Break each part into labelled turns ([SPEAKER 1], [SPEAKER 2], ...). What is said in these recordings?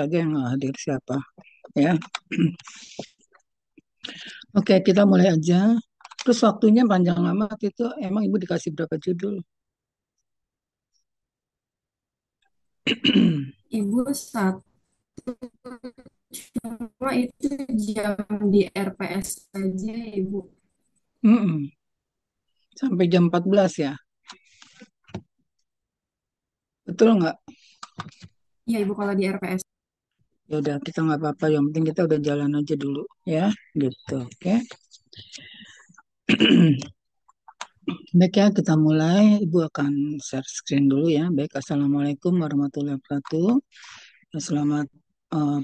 [SPEAKER 1] saja yang hadir siapa ya. Oke, kita mulai aja. Terus waktunya panjang amat itu emang Ibu dikasih berapa judul?
[SPEAKER 2] Ibu satu, cuma itu jam di RPS saja, Ibu.
[SPEAKER 1] Mm-mm. Sampai jam 14 ya. Betul nggak?
[SPEAKER 2] Iya, Ibu, kalau di RPS.
[SPEAKER 1] Ya udah, kita nggak apa-apa. Yang penting kita udah jalan aja dulu ya, gitu. Oke. Baik ya, kita mulai. Ibu akan share screen dulu ya. Baik, Assalamualaikum warahmatullahi wabarakatuh. Selamat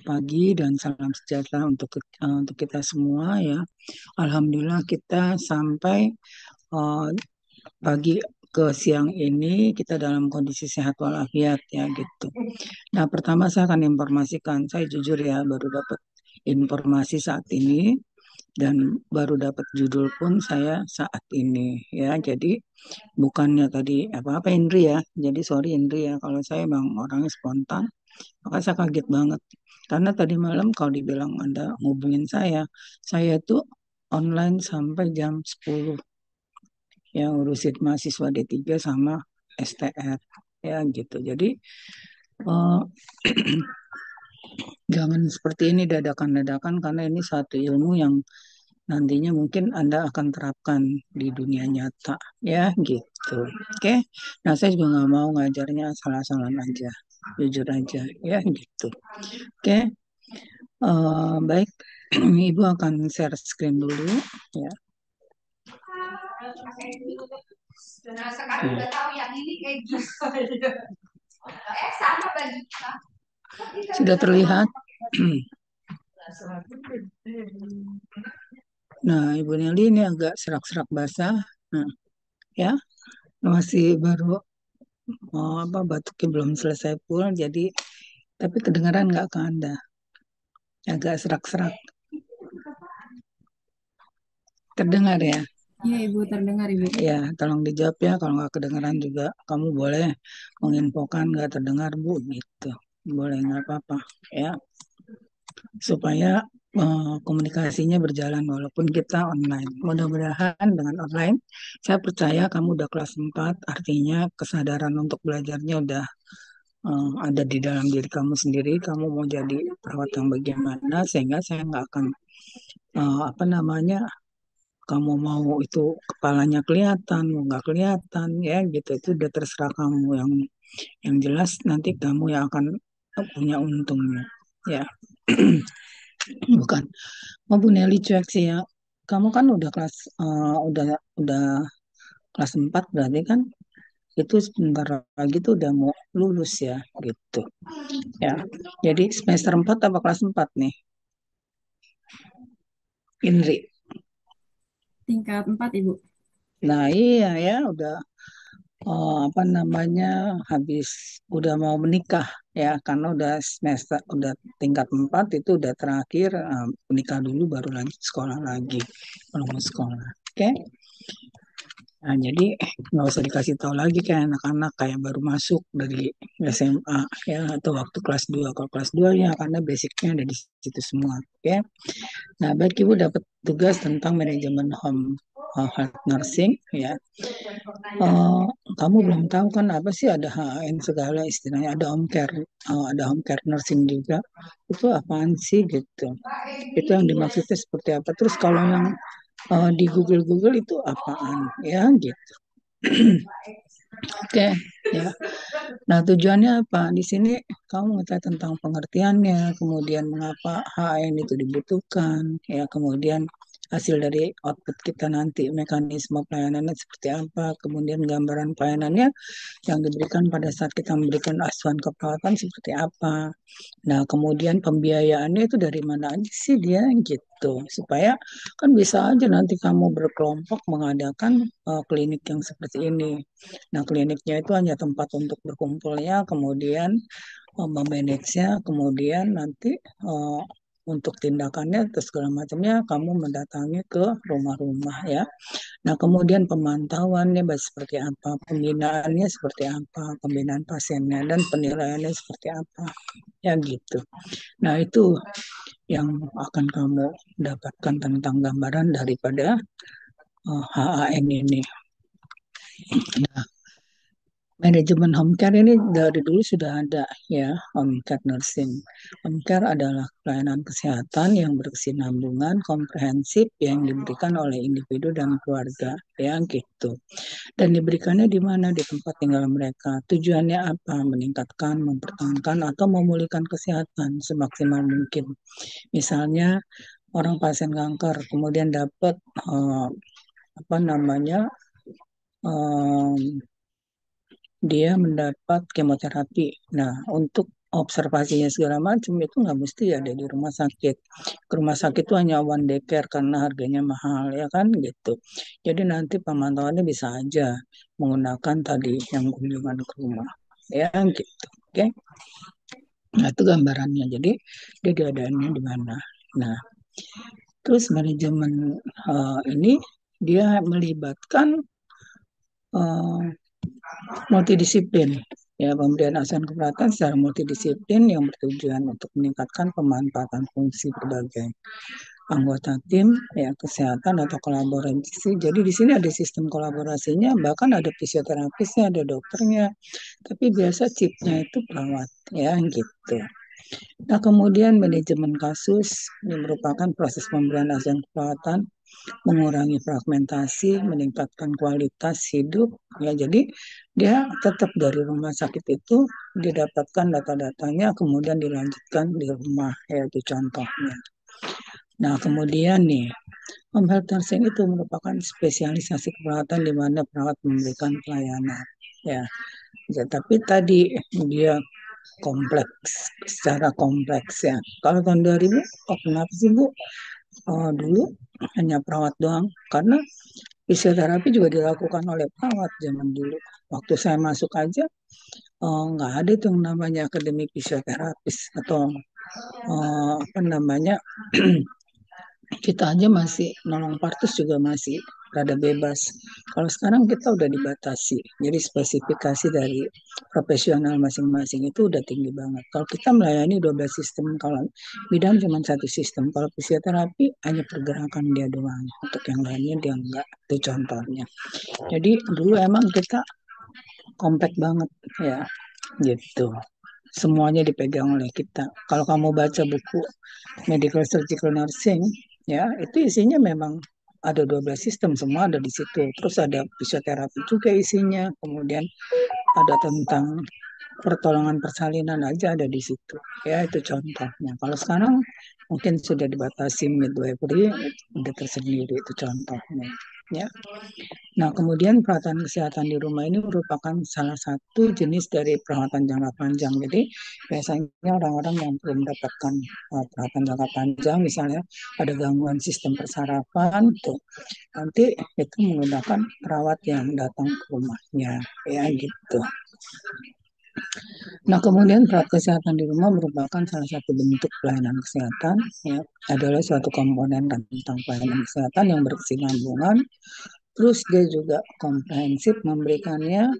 [SPEAKER 1] pagi dan salam sejahtera untuk kita semua ya. Alhamdulillah kita sampai eh, pagi ke siang ini kita dalam kondisi sehat walafiat ya gitu. Nah, pertama saya akan informasikan, saya jujur ya baru dapat informasi saat ini dan baru dapat judul pun saya saat ini ya. Jadi bukannya tadi apa-apa Indri ya. Jadi sorry Indri ya kalau saya emang orangnya spontan, maka saya kaget banget. Karena tadi malam kalau dibilang Anda ngubungin saya tuh online sampai jam 10 yang ngurusin mahasiswa D3 sama STR ya gitu. Jadi eh, jangan seperti ini dadakan-dadakan karena ini satu ilmu yang nantinya mungkin Anda akan terapkan di dunia nyata ya gitu. Oke. Nah, saya juga nggak mau ngajarnya asal-asalan aja. Jujur aja ya gitu. Oke. Baik. Ibu akan share screen dulu ya. Nah, sekarang udah tahu yang ini kayak gitu. Sama bagi kita. Sudah terlihat. Nah, Ibu Nelly ini agak serak-serak basah. Nah, ya, masih baru apa batuknya belum selesai pul, jadi tapi kedengaran nggak ke Anda? Agak serak-serak. Terdengar ya?
[SPEAKER 2] Iya, Ibu, terdengar, Ibu.
[SPEAKER 1] Ya, tolong dijawab ya. Kalau nggak kedengaran juga, kamu boleh menginfokan nggak terdengar, Bu, gitu. Boleh nggak apa-apa, ya. Supaya komunikasinya berjalan walaupun kita online. Mudah-mudahan dengan online, saya percaya kamu udah kelas 4, artinya kesadaran untuk belajarnya udah ada di dalam diri kamu sendiri. Kamu mau jadi perawat yang bagaimana, sehingga saya nggak akan, apa namanya, kamu mau itu kepalanya kelihatan, mau nggak kelihatan, ya gitu. Itu udah terserah kamu. Yang jelas nanti kamu yang akan punya untungnya. Ya, bukan. Oh, Bu Nelly cuek sih ya. Kamu kan udah udah kelas 4 berarti kan itu sebentar lagi tuh udah mau lulus ya gitu. Ya. Jadi semester 4 apa kelas 4 nih? Indri.
[SPEAKER 2] Tingkat 4, Ibu.
[SPEAKER 1] Nah, iya ya udah apa namanya habis udah mau menikah ya karena udah semester udah tingkat 4 itu udah terakhir menikah dulu baru lanjut sekolah lagi kalau mau sekolah. Oke. Nah, jadi nggak usah dikasih tahu lagi kayak anak-anak kayak baru masuk dari SMA ya atau waktu kelas 2. Kalau kelas 2 ya karena basicnya ada di situ semua. Oke. Nah, baik Ibu dapat tugas tentang manajemen home health nursing ya. Eh, Kamu belum tahu kan apa sih ada HN segala istilahnya ada home care, ada home care nursing juga. Itu apaan sih gitu? Itu yang dimaksudnya seperti apa? Terus kalau yang di Google itu apaan ya gitu. Oke, ya. Nah, tujuannya apa? Di sini kamu mengetahui tentang pengertiannya, kemudian mengapa HN itu dibutuhkan, ya, kemudian hasil dari output kita nanti, mekanisme pelayanannya seperti apa, kemudian gambaran pelayanannya yang diberikan pada saat kita memberikan asuhan keperawatan seperti apa. Nah, kemudian pembiayaannya itu dari mana aja sih dia gitu. Supaya kan bisa aja nanti kamu berkelompok mengadakan klinik yang seperti ini. Nah, kliniknya itu hanya tempat untuk berkumpulnya, kemudian memanage-nya, kemudian nanti eh, untuk tindakannya atau segala macamnya kamu mendatangi ke rumah-rumah ya. Nah, kemudian pemantauannya seperti apa, pembinaannya seperti apa, pembinaan pasiennya dan penilaiannya seperti apa, ya gitu. Nah, itu yang akan kamu dapatkan tentang gambaran daripada HAM ini. Nah, manajemen home care ini dari dulu sudah ada ya, home care nursing. Home care adalah pelayanan kesehatan yang berkesinambungan, komprehensif yang diberikan oleh individu dan keluarga, ya gitu. Dan diberikannya di mana? Di tempat tinggal mereka. Tujuannya apa? Meningkatkan, mempertahankan, atau memulihkan kesehatan semaksimal mungkin. Misalnya orang pasien kanker kemudian dapat apa namanya dia mendapat kemoterapi. Nah, untuk observasinya segala macam itu nggak mesti ada di rumah sakit. Ke rumah sakit itu hanya one day care karena harganya mahal ya kan gitu. Jadi nanti pemantauannya bisa aja menggunakan tadi yang kunjungan ke rumah ya gitu. Oke. Nah, itu gambarannya. Jadi dia diadainnya di mana. Nah, terus manajemen ini dia melibatkan uh, multidisiplin. Ya, pemberian asuhan keperluan secara multidisiplin yang bertujuan untuk meningkatkan pemanfaatan fungsi berbagai anggota tim ya kesehatan atau kolaborasi. Jadi di sini ada sistem kolaborasinya, bahkan ada fisioterapisnya, ada dokternya, tapi biasa chipnya itu perawat ya gitu. Nah, kemudian manajemen kasus yang merupakan proses pemberian asuhan keperawatan mengurangi fragmentasi, meningkatkan kualitas hidup. Ya, jadi dia tetap dari rumah sakit itu didapatkan data-datanya, kemudian dilanjutkan di rumah, ya itu contohnya. Nah, kemudian nih, home health nursing itu merupakan spesialisasi keperawatan di mana perawat memberikan pelayanan. Ya, ya, tapi tadi dia kompleks, secara kompleks ya. Kalau tahun 2000, oh kenapa sih Bu? Dulu hanya perawat doang, karena fisioterapi juga dilakukan oleh perawat zaman dulu. Waktu saya masuk aja, nggak ada tuh yang namanya akademi fisioterapis atau apa namanya kita aja masih nolong partus juga masih rada bebas. Kalau sekarang kita udah dibatasi, jadi spesifikasi dari profesional masing-masing itu udah tinggi banget. Kalau kita melayani 12 sistem, kalau bidang cuma satu sistem. Kalau fisioterapi hanya pergerakan dia doang, untuk yang lainnya dia enggak. Itu contohnya. Jadi dulu emang kita komplek banget ya, gitu. Semuanya dipegang oleh kita. Kalau kamu baca buku Medical Surgical Nursing, ya itu isinya memang ada 12 sistem, semua ada di situ. Terus ada fisioterapi juga isinya, kemudian ada tentang pertolongan persalinan aja ada di situ. Ya itu contohnya. Kalau sekarang mungkin sudah dibatasi midwifery, udah tersendiri itu contohnya. Ya. Nah, kemudian perawatan kesehatan di rumah ini merupakan salah satu jenis dari perawatan jangka panjang. Jadi, biasanya orang-orang yang belum mendapatkan perawatan jangka panjang, misalnya ada gangguan sistem persarafan, tuh, nanti itu menggunakan perawat yang datang ke rumahnya, ya gitu. Nah, kemudian perawat kesehatan di rumah merupakan salah satu bentuk pelayanan kesehatan, ya, adalah suatu komponen tentang pelayanan kesehatan yang berkesinambungan. Terus dia juga komprehensif memberikannya,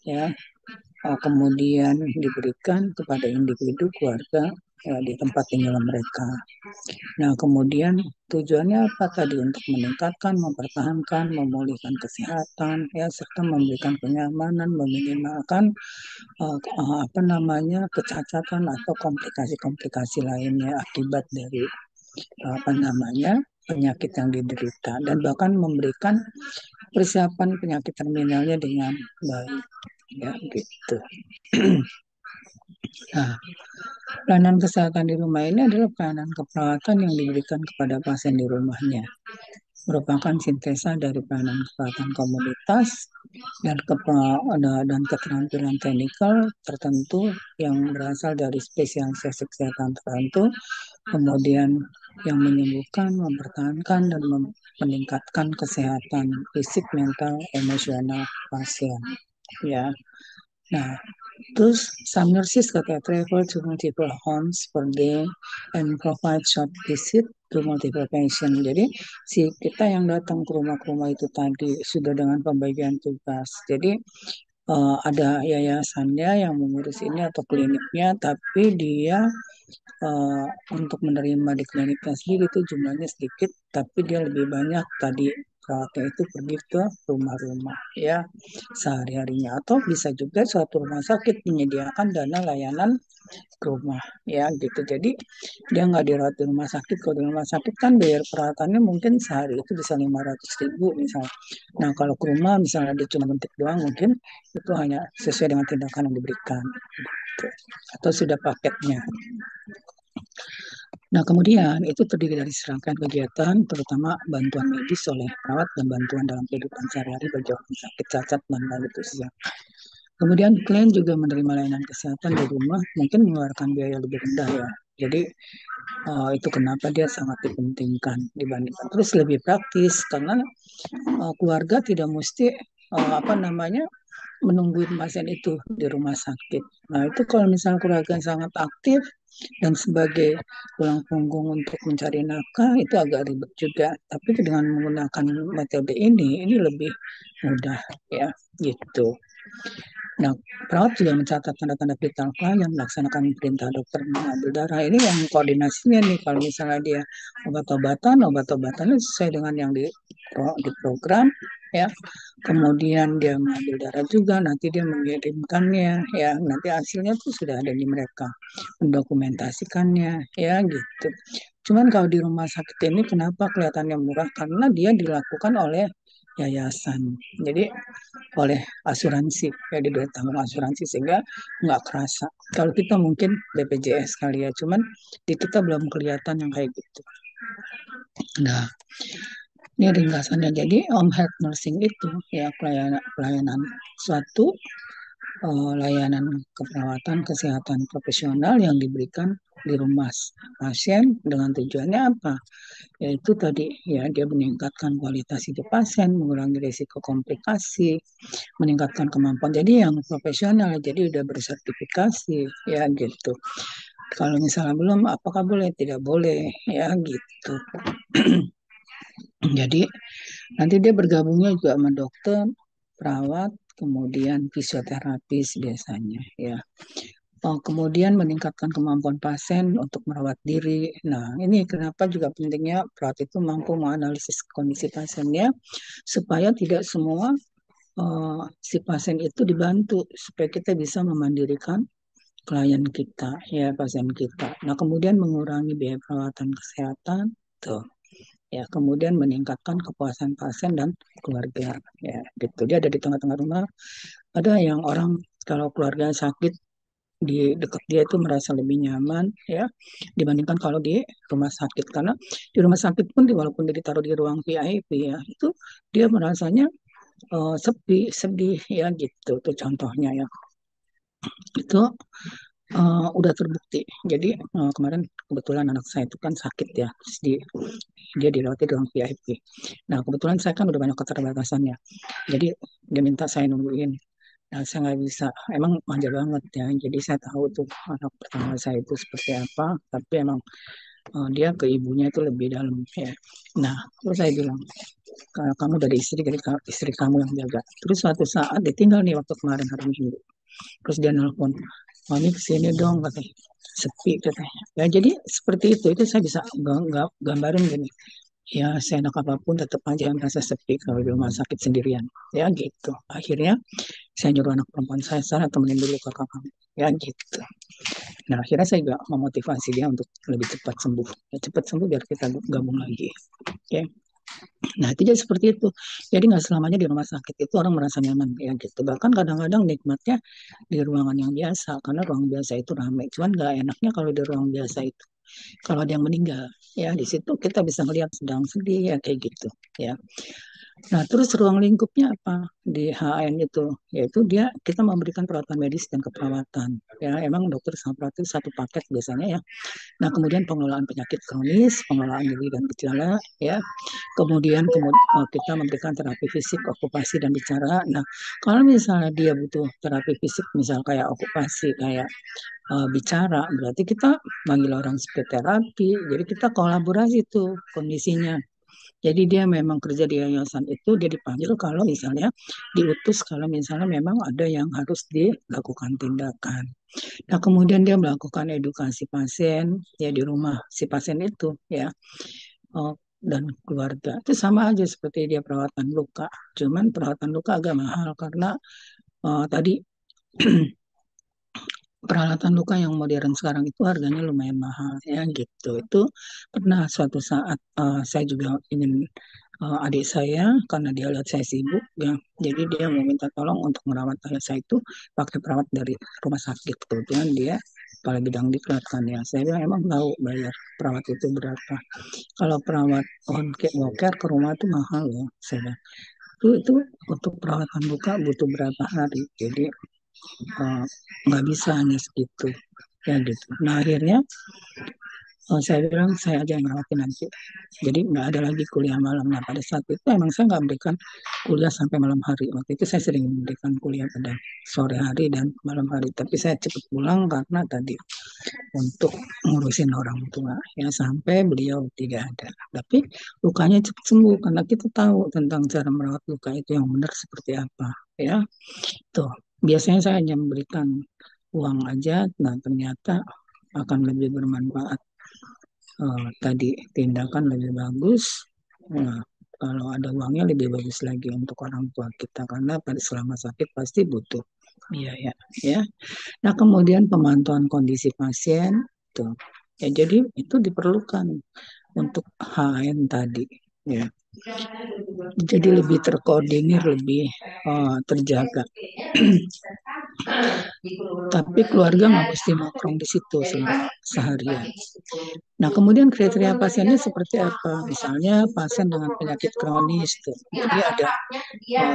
[SPEAKER 1] ya, kemudian diberikan kepada individu, keluarga, ya, di tempat tinggal mereka. Nah, kemudian tujuannya apa tadi? Untuk meningkatkan, mempertahankan, memulihkan kesehatan, ya, serta memberikan kenyamanan, meminimalkan apa namanya kecacatan atau komplikasi-komplikasi lainnya akibat dari apa namanya penyakit yang diderita dan bahkan memberikan persiapan penyakit terminalnya dengan baik ya gitu. Nah, pelayanan kesehatan di rumah ini adalah pelayanan keperawatan yang diberikan kepada pasien di rumahnya. Merupakan sintesa dari pelayanan kesehatan komunitas dan keterampilan teknikal tertentu yang berasal dari spesialisasi kesehatan tertentu, kemudian yang menyembuhkan, mempertahankan, dan meningkatkan kesehatan fisik, mental, emosional pasien. Ya, nah Terus some nurses katanya travel to multiple homes per day and provide short visit to multiple patient. Jadi si kita yang datang ke rumah itu tadi sudah dengan pembagian tugas. Jadi ada yayasannya yang mengurus ini atau kliniknya, tapi dia untuk menerima di kliniknya sendiri itu jumlahnya sedikit, tapi dia lebih banyak tadi perawatnya itu pergi ke rumah-rumah ya sehari-harinya, atau bisa juga suatu rumah sakit menyediakan dana layanan ke rumah ya gitu. Jadi dia nggak dirawat di rumah sakit. Kalau di rumah sakit kan biaya perawatannya mungkin sehari itu bisa 500.000 misalnya. Nah kalau ke rumah misalnya dia cuma bentuk doang, mungkin itu hanya sesuai dengan tindakan yang diberikan gitu. Atau sudah paketnya. Nah, kemudian itu terdiri dari serangkaian kegiatan, terutama bantuan medis oleh perawat dan bantuan dalam kehidupan sehari-hari bagi orang sakit cacat dan balita usia. Kemudian klien juga menerima layanan kesehatan di rumah, mungkin mengeluarkan biaya lebih rendah ya. Jadi itu kenapa dia sangat dipentingkan dibandingkan. Terus lebih praktis karena keluarga tidak mesti apa namanya menungguin pasien itu di rumah sakit. Nah, itu kalau misalnya keluarga yang sangat aktif dan sebagai tulang punggung untuk mencari nafkah itu agak ribet juga. Tapi dengan menggunakan metode ini lebih mudah ya gitu. Nah, perawat juga mencatat tanda-tanda vital klien, melaksanakan perintah dokter mengambil darah. Ini yang koordinasinya nih, kalau misalnya dia obat-obatannya sesuai dengan yang di program, ya. Kemudian dia mengambil darah juga, nanti dia mengirimkannya, ya. Nanti hasilnya tuh sudah ada di mereka, mendokumentasikannya, ya gitu. Cuman kalau di rumah sakit ini kenapa kelihatannya murah? Karena dia dilakukan oleh yayasan. Jadi oleh asuransi ya diberi tanggung asuransi sehingga nggak kerasa. Kalau kita mungkin BPJS kali ya, cuman di kita belum kelihatan yang kayak gitu. Nah, ini ringkasannya. Jadi home health nursing itu ya pelayanan suatu layanan keperawatan kesehatan profesional yang diberikan di rumah pasien dengan tujuannya apa? Yaitu tadi ya dia meningkatkan kualitas hidup pasien, mengurangi risiko komplikasi, meningkatkan kemampuan. Jadi yang profesional, jadi udah bersertifikasi ya gitu. Kalau misalnya belum, apakah boleh? Tidak boleh ya gitu. Jadi nanti dia bergabungnya juga sama dokter, perawat, kemudian fisioterapis biasanya ya. Kemudian meningkatkan kemampuan pasien untuk merawat diri. Nah, ini kenapa juga pentingnya perawat itu mampu menganalisis kondisi pasiennya supaya tidak semua si pasien itu dibantu supaya kita bisa memandirikan klien kita ya pasien kita. Nah, kemudian mengurangi biaya perawatan kesehatan tuh. Ya, kemudian meningkatkan kepuasan pasien dan keluarga ya gitu. Dia ada di tengah-tengah rumah. Ada yang orang kalau keluarga sakit di dekat dia itu merasa lebih nyaman ya dibandingkan kalau di rumah sakit, karena di rumah sakit pun walaupun dia ditaruh di ruang VIP ya itu dia merasanya sepi sedih ya gitu tuh contohnya ya itu udah terbukti. Jadi kemarin kebetulan anak saya itu kan sakit ya, terus dia dirawat di ruang VIP. Nah kebetulan saya kan udah banyak keterbatasannya, jadi dia minta saya nungguin. Nah, saya nggak bisa, emang manja banget ya. Jadi saya tahu tuh anak pertama saya itu seperti apa, tapi emang dia ke ibunya itu lebih dalam ya. Nah, terus saya bilang, kamu dari istri, jadi istri kamu yang jaga. Terus suatu saat ditinggal nih waktu kemarin hari Minggu. Terus dia nelpon, mami kesini dong katanya, sepi katanya. Ya jadi seperti itu saya bisa gambarin gini. Ya seenak apapun tetap aja merasa sepi kalau di rumah sakit sendirian. Ya gitu. Akhirnya saya nyuruh anak perempuan saya, sana temenin dulu kakak kamu. Ya gitu. Nah akhirnya saya juga memotivasi dia untuk lebih cepat sembuh. Ya, cepat sembuh biar kita gabung lagi. Oke. Nah itu jadi seperti itu. Jadi nggak selamanya di rumah sakit itu orang merasa nyaman ya gitu. Bahkan kadang-kadang nikmatnya di ruangan yang biasa karena ruang biasa itu ramai. Cuman nggak enaknya kalau di ruang biasa itu kalau ada yang meninggal ya di situ kita bisa melihat sedang sedih ya kayak gitu ya. Nah, terus ruang lingkupnya apa di HN itu? Yaitu dia kita memberikan perawatan medis dan keperawatan. Ya, emang dokter sama perawat itu satu paket biasanya ya. Nah, kemudian pengelolaan penyakit kronis, pengelolaan nyeri dan gejala, ya. Kemudian kita memberikan terapi fisik, okupasi dan bicara. Nah, kalau misalnya dia butuh terapi fisik, misal kayak okupasi, kayak bicara, berarti kita manggil orang psikoterapi. Jadi kita kolaborasi tuh kondisinya. Jadi dia memang kerja di yayasan itu dia dipanggil kalau misalnya diutus kalau misalnya memang ada yang harus dilakukan tindakan. Nah, kemudian dia melakukan edukasi pasien ya di rumah si pasien itu ya. Oh, dan keluarga itu sama aja seperti dia perawatan luka. Cuman perawatan luka agak mahal karena tadi peralatan luka yang modern sekarang itu harganya lumayan mahal ya gitu. Itu pernah suatu saat saya juga ingin adik saya karena dia lihat saya sibuk ya. Jadi dia mau minta tolong untuk merawat ayah saya itu pakai perawat dari rumah sakit. Kebetulan dia kepala bidang diklat kan ya. Saya bilang emang tahu bayar perawat itu berapa. Kalau perawat on care ke rumah itu mahal ya. Saya bilang, itu untuk perawatan luka butuh berapa hari. Jadi eh, nggak bisa hanya segitu ya gitu. Nah akhirnya saya bilang saya aja yang ngerawatin nanti. Jadi nggak ada lagi kuliah malam. Nah pada saat itu emang saya nggak berikan kuliah sampai malam hari. Waktu itu saya sering memberikan kuliah pada sore hari dan malam hari. Tapi saya cepat pulang karena tadi untuk ngurusin orang tua ya sampai beliau tidak ada. Tapi lukanya cepat sembuh karena kita tahu tentang cara merawat luka itu yang benar seperti apa ya. Tuh biasanya saya hanya memberikan uang aja, nah ternyata akan lebih bermanfaat. Tadi tindakan lebih bagus. Nah, kalau ada uangnya lebih bagus lagi untuk orang tua kita karena pada selama sakit pasti butuh biaya ya. Nah, kemudian pemantauan kondisi pasien tuh. Ya, jadi itu diperlukan untuk HN tadi ya. Jadi lebih terkoordinir, lebih terjaga. Tapi keluarga nggak mesti nongkrong di situ selama seharian. Nah, kemudian kriteria pasiennya seperti apa? Misalnya pasien dengan penyakit kronis, tuh. Jadi ada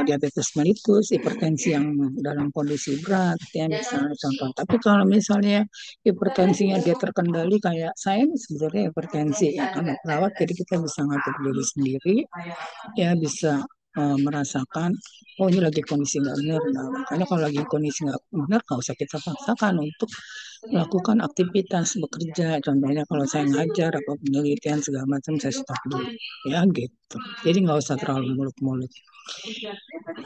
[SPEAKER 1] diabetes mellitus, hipertensi yang dalam kondisi berat, ya misalnya contoh. Tapi kalau misalnya hipertensinya dia terkendali kayak saya ini sebenarnya hipertensi, ya karena perawat, jadi kita bisa ngatur diri sendiri, ya bisa merasakan oh ini lagi kondisi nggak benar. Nah, makanya kalau lagi kondisi nggak benar nggak usah kita paksakan untuk melakukan aktivitas bekerja. Contohnya kalau saya ngajar atau penelitian segala macam saya stop dulu ya gitu. Jadi nggak usah terlalu muluk-muluk.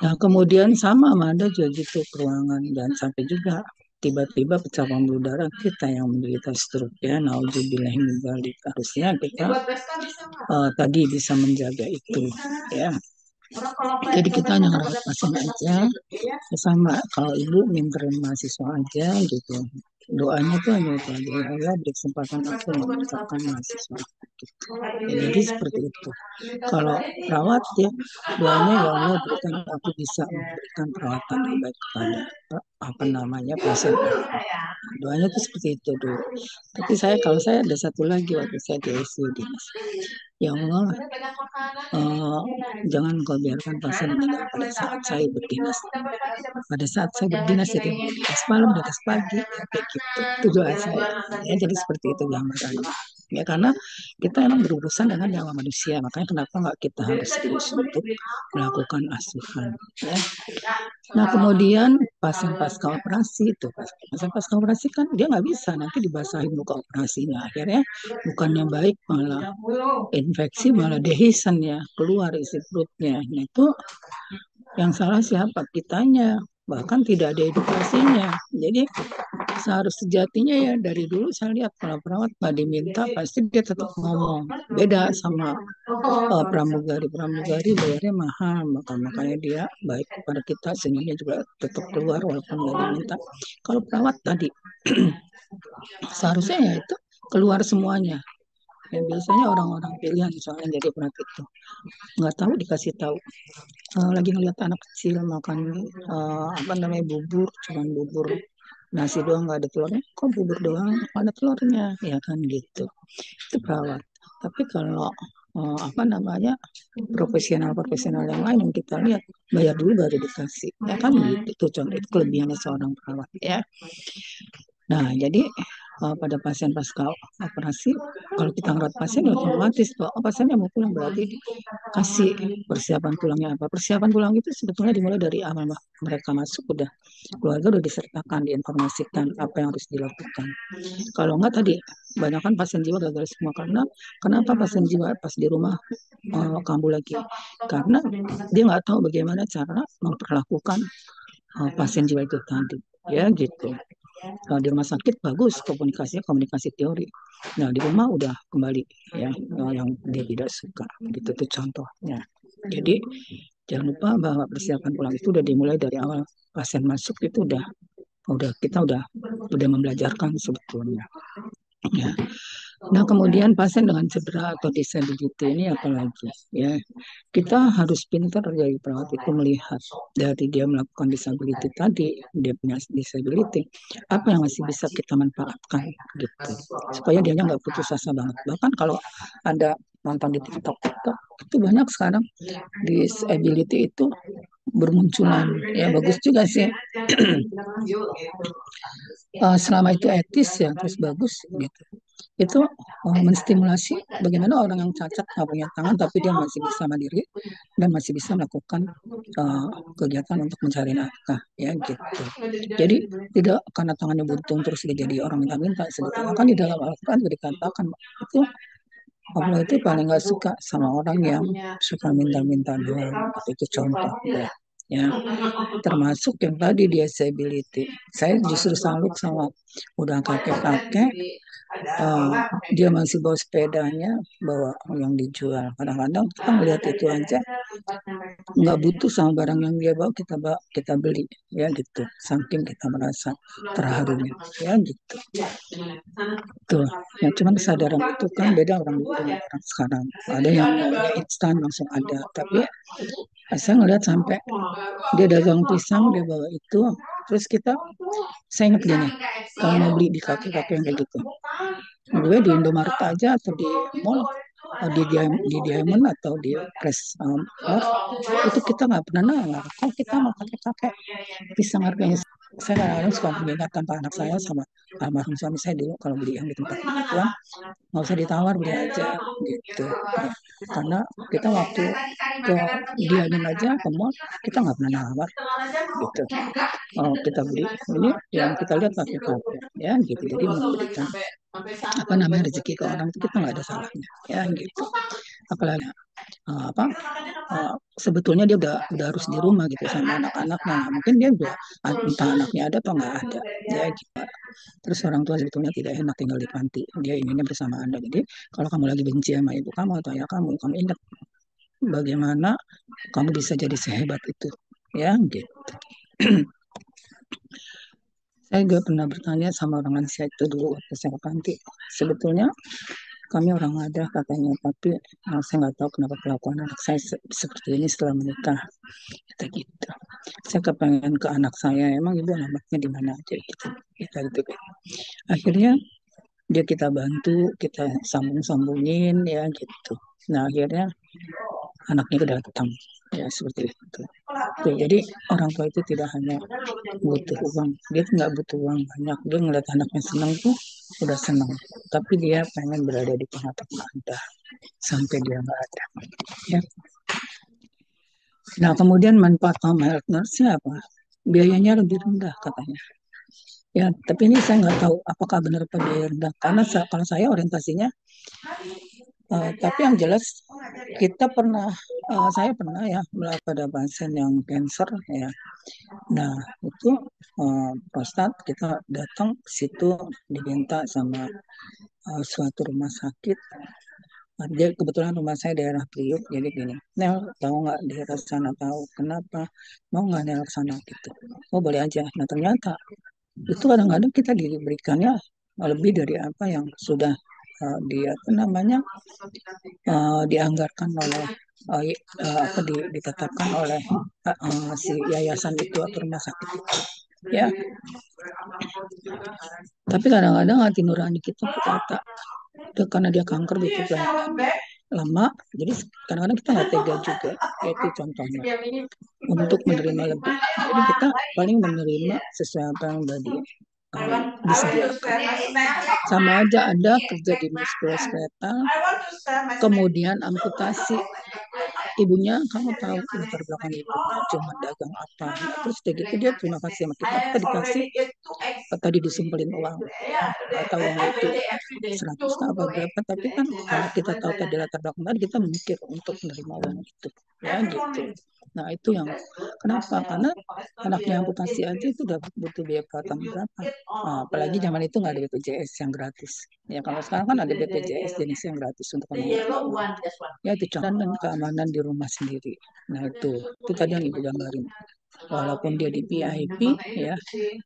[SPEAKER 1] Nah kemudian sama ada juga gitu ke ruangan dan sampai juga tiba-tiba pecah pembuluh darah kita yang menderita stroke ya naudzubillah min dzalik. Harusnya kita tadi bisa menjaga itu ya. Jadi kita hanya ngerawat pasien aja, sama kalau ibu minterin mahasiswa aja gitu. Doanya tuh hanya itu aja, ya Allah beri kesempatan aku membesarkan mahasiswa. Gitu. Ya, jadi seperti itu. Kalau perawat ya, doanya ya Allah berikan aku bisa memberikan perawatan yang baik kepada apa namanya pasien. Doanya tuh seperti itu dulu. Tapi kalau saya ada satu lagi waktu saya di ICU di ya Allah, eh, jangan kau biarkan pasien meninggal pada saat saya berdinas. Pada saat saya berdinas jadi di atas malam, di atas pagi, ya, kayak gitu. Itu doa saya. Ya, jadi seperti itu gambarannya. Ya karena kita emang berurusan dengan nyawa manusia, makanya kenapa nggak kita harus serius untuk melakukan asuhan. Ya. Nah kemudian pasien pasca operasi itu, pasien pasca operasi kan dia nggak bisa nanti dibasahin luka operasinya, akhirnya bukannya baik malah infeksi malah dehisan ya keluar isi perutnya. Nah, itu yang salah siapa? Kitanya. Bahkan tidak ada edukasinya. Jadi seharus sejatinya ya dari dulu saya lihat kalau perawat nggak diminta pasti dia tetap ngomong. Beda sama pramugari. Pramugari bayarnya mahal, makanya dia baik kepada kita sehingga dia juga tetap keluar walaupun nggak diminta. Kalau perawat tadi seharusnya ya itu keluar semuanya. Dan biasanya orang-orang pilihan soalnya jadi perawat itu nggak tahu dikasih tahu. Lagi ngeliat anak kecil makan apa namanya bubur, cuman bubur nasi doang nggak ada telurnya, kok bubur doang nggak ada telurnya, ya kan gitu. Itu perawat. Tapi kalau apa namanya, profesional yang lain yang kita lihat, bayar dulu baru dikasih, ya kan gitu. Itu contoh, itu kelebihannya seorang perawat ya. Nah, jadi pada pasien pasca operasi, kalau kita ngerawat pasien ya otomatis bahwa pasiennya mau pulang berarti kasih persiapan pulangnya apa. Persiapan pulang itu sebetulnya dimulai dari awal mereka masuk, udah keluarga udah disertakan, diinformasikan apa yang harus dilakukan. Kalau enggak tadi, banyak kan pasien jiwa gagal semua. Karena kenapa pasien jiwa pas di rumah kambuh lagi? Karena dia nggak tahu bagaimana cara memperlakukan pasien jiwa itu tadi. Ya gitu. Di rumah sakit bagus komunikasinya, komunikasi teori. Nah di rumah udah kembali ya, yang dia tidak suka. Gitu tuh contohnya. Jadi jangan lupa bahwa persiapan pulang itu udah dimulai dari awal pasien masuk, itu udah kita udah membelajarkan sebetulnya. Ya. Nah, kemudian pasien dengan cedera atau disability ini apalagi ya. Kita harus pintar dari perawat itu melihat dari dia melakukan disability tadi, dia punya disability, apa yang masih bisa kita manfaatkan gitu. Supaya dia nggak putus asa banget. Bahkan kalau ada nonton di TikTok, itu banyak sekarang disability itu bermunculan. Ya bagus juga sih. Selama itu etis ya, terus bagus gitu. Itu menstimulasi bagaimana orang yang cacat nggak punya tangan tapi dia masih bisa mandiri dan masih bisa melakukan uh, kegiatan untuk mencari nafkah ya gitu. Jadi tidak karena tangannya buntung terus dia jadi orang minta-minta. Sebetulnya kan di dalam Al-Quran juga dikatakan itu Allah itu paling nggak suka sama orang yang suka minta-minta doang. Itu contoh ya. Termasuk yang tadi disability. Saya justru salut sama udah kakek-kakek, dia masih bawa sepedanya, bawa yang dijual. Kadang-kadang kita melihat itu aja nggak butuh sama barang yang dia bawa, kita beli ya gitu. Saking kita merasa terharunya ya gitu. Tuh, ya cuman kesadaran itu kan beda orang dulu dengan orang sekarang. Ada yang maunya instan langsung ada, tapi saya ngeliat sampai dia dagang pisang, dia bawa itu, terus saya ingat gini, kalau mau beli di kakek-kakek yang kayak gitu, gue di Indomaret aja atau di mall, di Diamond atau di Press itu kita nggak pernah nawar. Kalau kita mau kakek-kakek pisang harganya, saya kadang-kadang suka mengingatkan Pak anak saya sama almarhum suami saya dulu kalau beli yang di tempat itu nggak usah ditawar, beli aja gitu ya. Karena kita waktu ke Diamond aja ke mall kita nggak pernah nawar gitu. Kita beli ini yang kita lihat pakai ya gitu, jadi memberikan apa namanya rezeki ke orang itu kita nggak ada salahnya ya gitu. Apalagi apa sebetulnya dia udah harus di rumah gitu sama anak-anaknya. Nah, mungkin dia udah entah anaknya ada atau nggak ada ya gitu. Terus orang tua sebetulnya tidak enak tinggal di panti, dia inginnya bersama Anda. Jadi kalau kamu lagi benci sama ibu kamu atau ayah kamu ingat bagaimana kamu bisa jadi sehebat itu ya gitu. Saya juga pernah bertanya sama orang lansia itu dulu waktu saya ke panti. Sebetulnya kami orang ada katanya, tapi saya nggak tahu kenapa perlakuan anak saya seperti ini setelah menikah. Kita gitu. Saya kepengen ke anak saya, emang ibu alamatnya di mana aja gitu. Kita gitu kan. Akhirnya dia kita bantu, kita sambung-sambungin ya gitu. Nah akhirnya anaknya itu datang ya seperti itu. Tuh, jadi orang tua itu tidak hanya butuh uang, dia nggak butuh uang banyak, dia ngeliat anaknya senang tuh udah senang, tapi dia pengen berada di tengah-tengah Anda sampai dia nggak ada ya. Nah kemudian manfaat home health nurse apa, biayanya lebih rendah katanya ya, tapi ini saya nggak tahu apakah benar apa biaya rendah, karena kalau saya orientasinya tapi yang jelas saya pernah ya melihat pada pasien yang cancer ya. Nah itu prostat kita datang ke situ diminta sama suatu rumah sakit. Dia kebetulan rumah saya daerah Priuk, jadi gini, Nel tahu nggak daerah sana, tahu kenapa, mau nggak Nel ke sana gitu. Oh boleh aja. Nah ternyata itu kadang-kadang kita diberikannya lebih dari apa yang sudah apa namanya dianggarkan oleh ditetapkan oleh si yayasan itu atau rumah sakit itu ya. Tapi kadang-kadang hati nurani kita berkata, karena dia kanker butuh pelayanan, lama, jadi kadang-kadang kita nggak tega juga, itu contohnya untuk menerima lebih. Jadi kita paling menerima sesuai apa yang udah disediakan. Sama aja ada kerja di Express kereta, kemudian amputasi. Ibunya, kamu tahu latar belakang ibunya cuma dagang apa. Nah, terus kayak gitu dia terima kasih sama kita dikasih tadi disumpelin uang. Nggak tahu uang itu 100 apa berapa, tapi kan kalau kita tahu tadi latar belakang tadi, kita mikir untuk menerima uang itu. Ya gitu. Nah itu yang kenapa? Karena anaknya amputasi aja itu udah butuh biaya perawatan berapa. Nah, apalagi zaman itu nggak ada BPJS yang gratis. Ya kalau sekarang kan ada BPJS jenis yang gratis untuk anak. Ya itu contoh dan keamanan di rumah sendiri. Nah itu tadi yang ibu gambarin. Walaupun dia di VIP, ya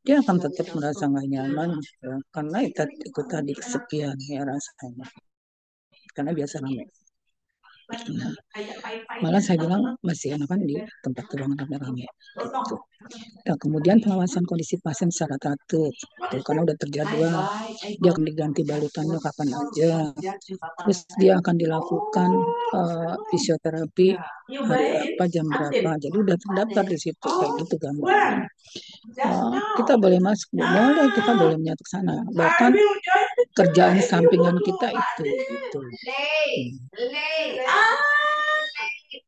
[SPEAKER 1] dia akan tetap merasa nggak nyaman, ya, karena itu tadi kesepian ya rasanya. Karena biasa ramai. Nah, malah saya bilang masih enakan di tempat ruangan rame-rame. Gitu. Nah, kemudian pengawasan kondisi pasien secara teratur, karena udah terjadwal, dia akan diganti balutannya kapan aja. Terus dia akan dilakukan fisioterapi hari apa, jam berapa. Jadi udah terdaftar di situ kayak gitu gambarnya. Kita boleh masuk, boleh kita boleh menyatu ke sana. Bahkan kerjaan sampingan kita itu gitu.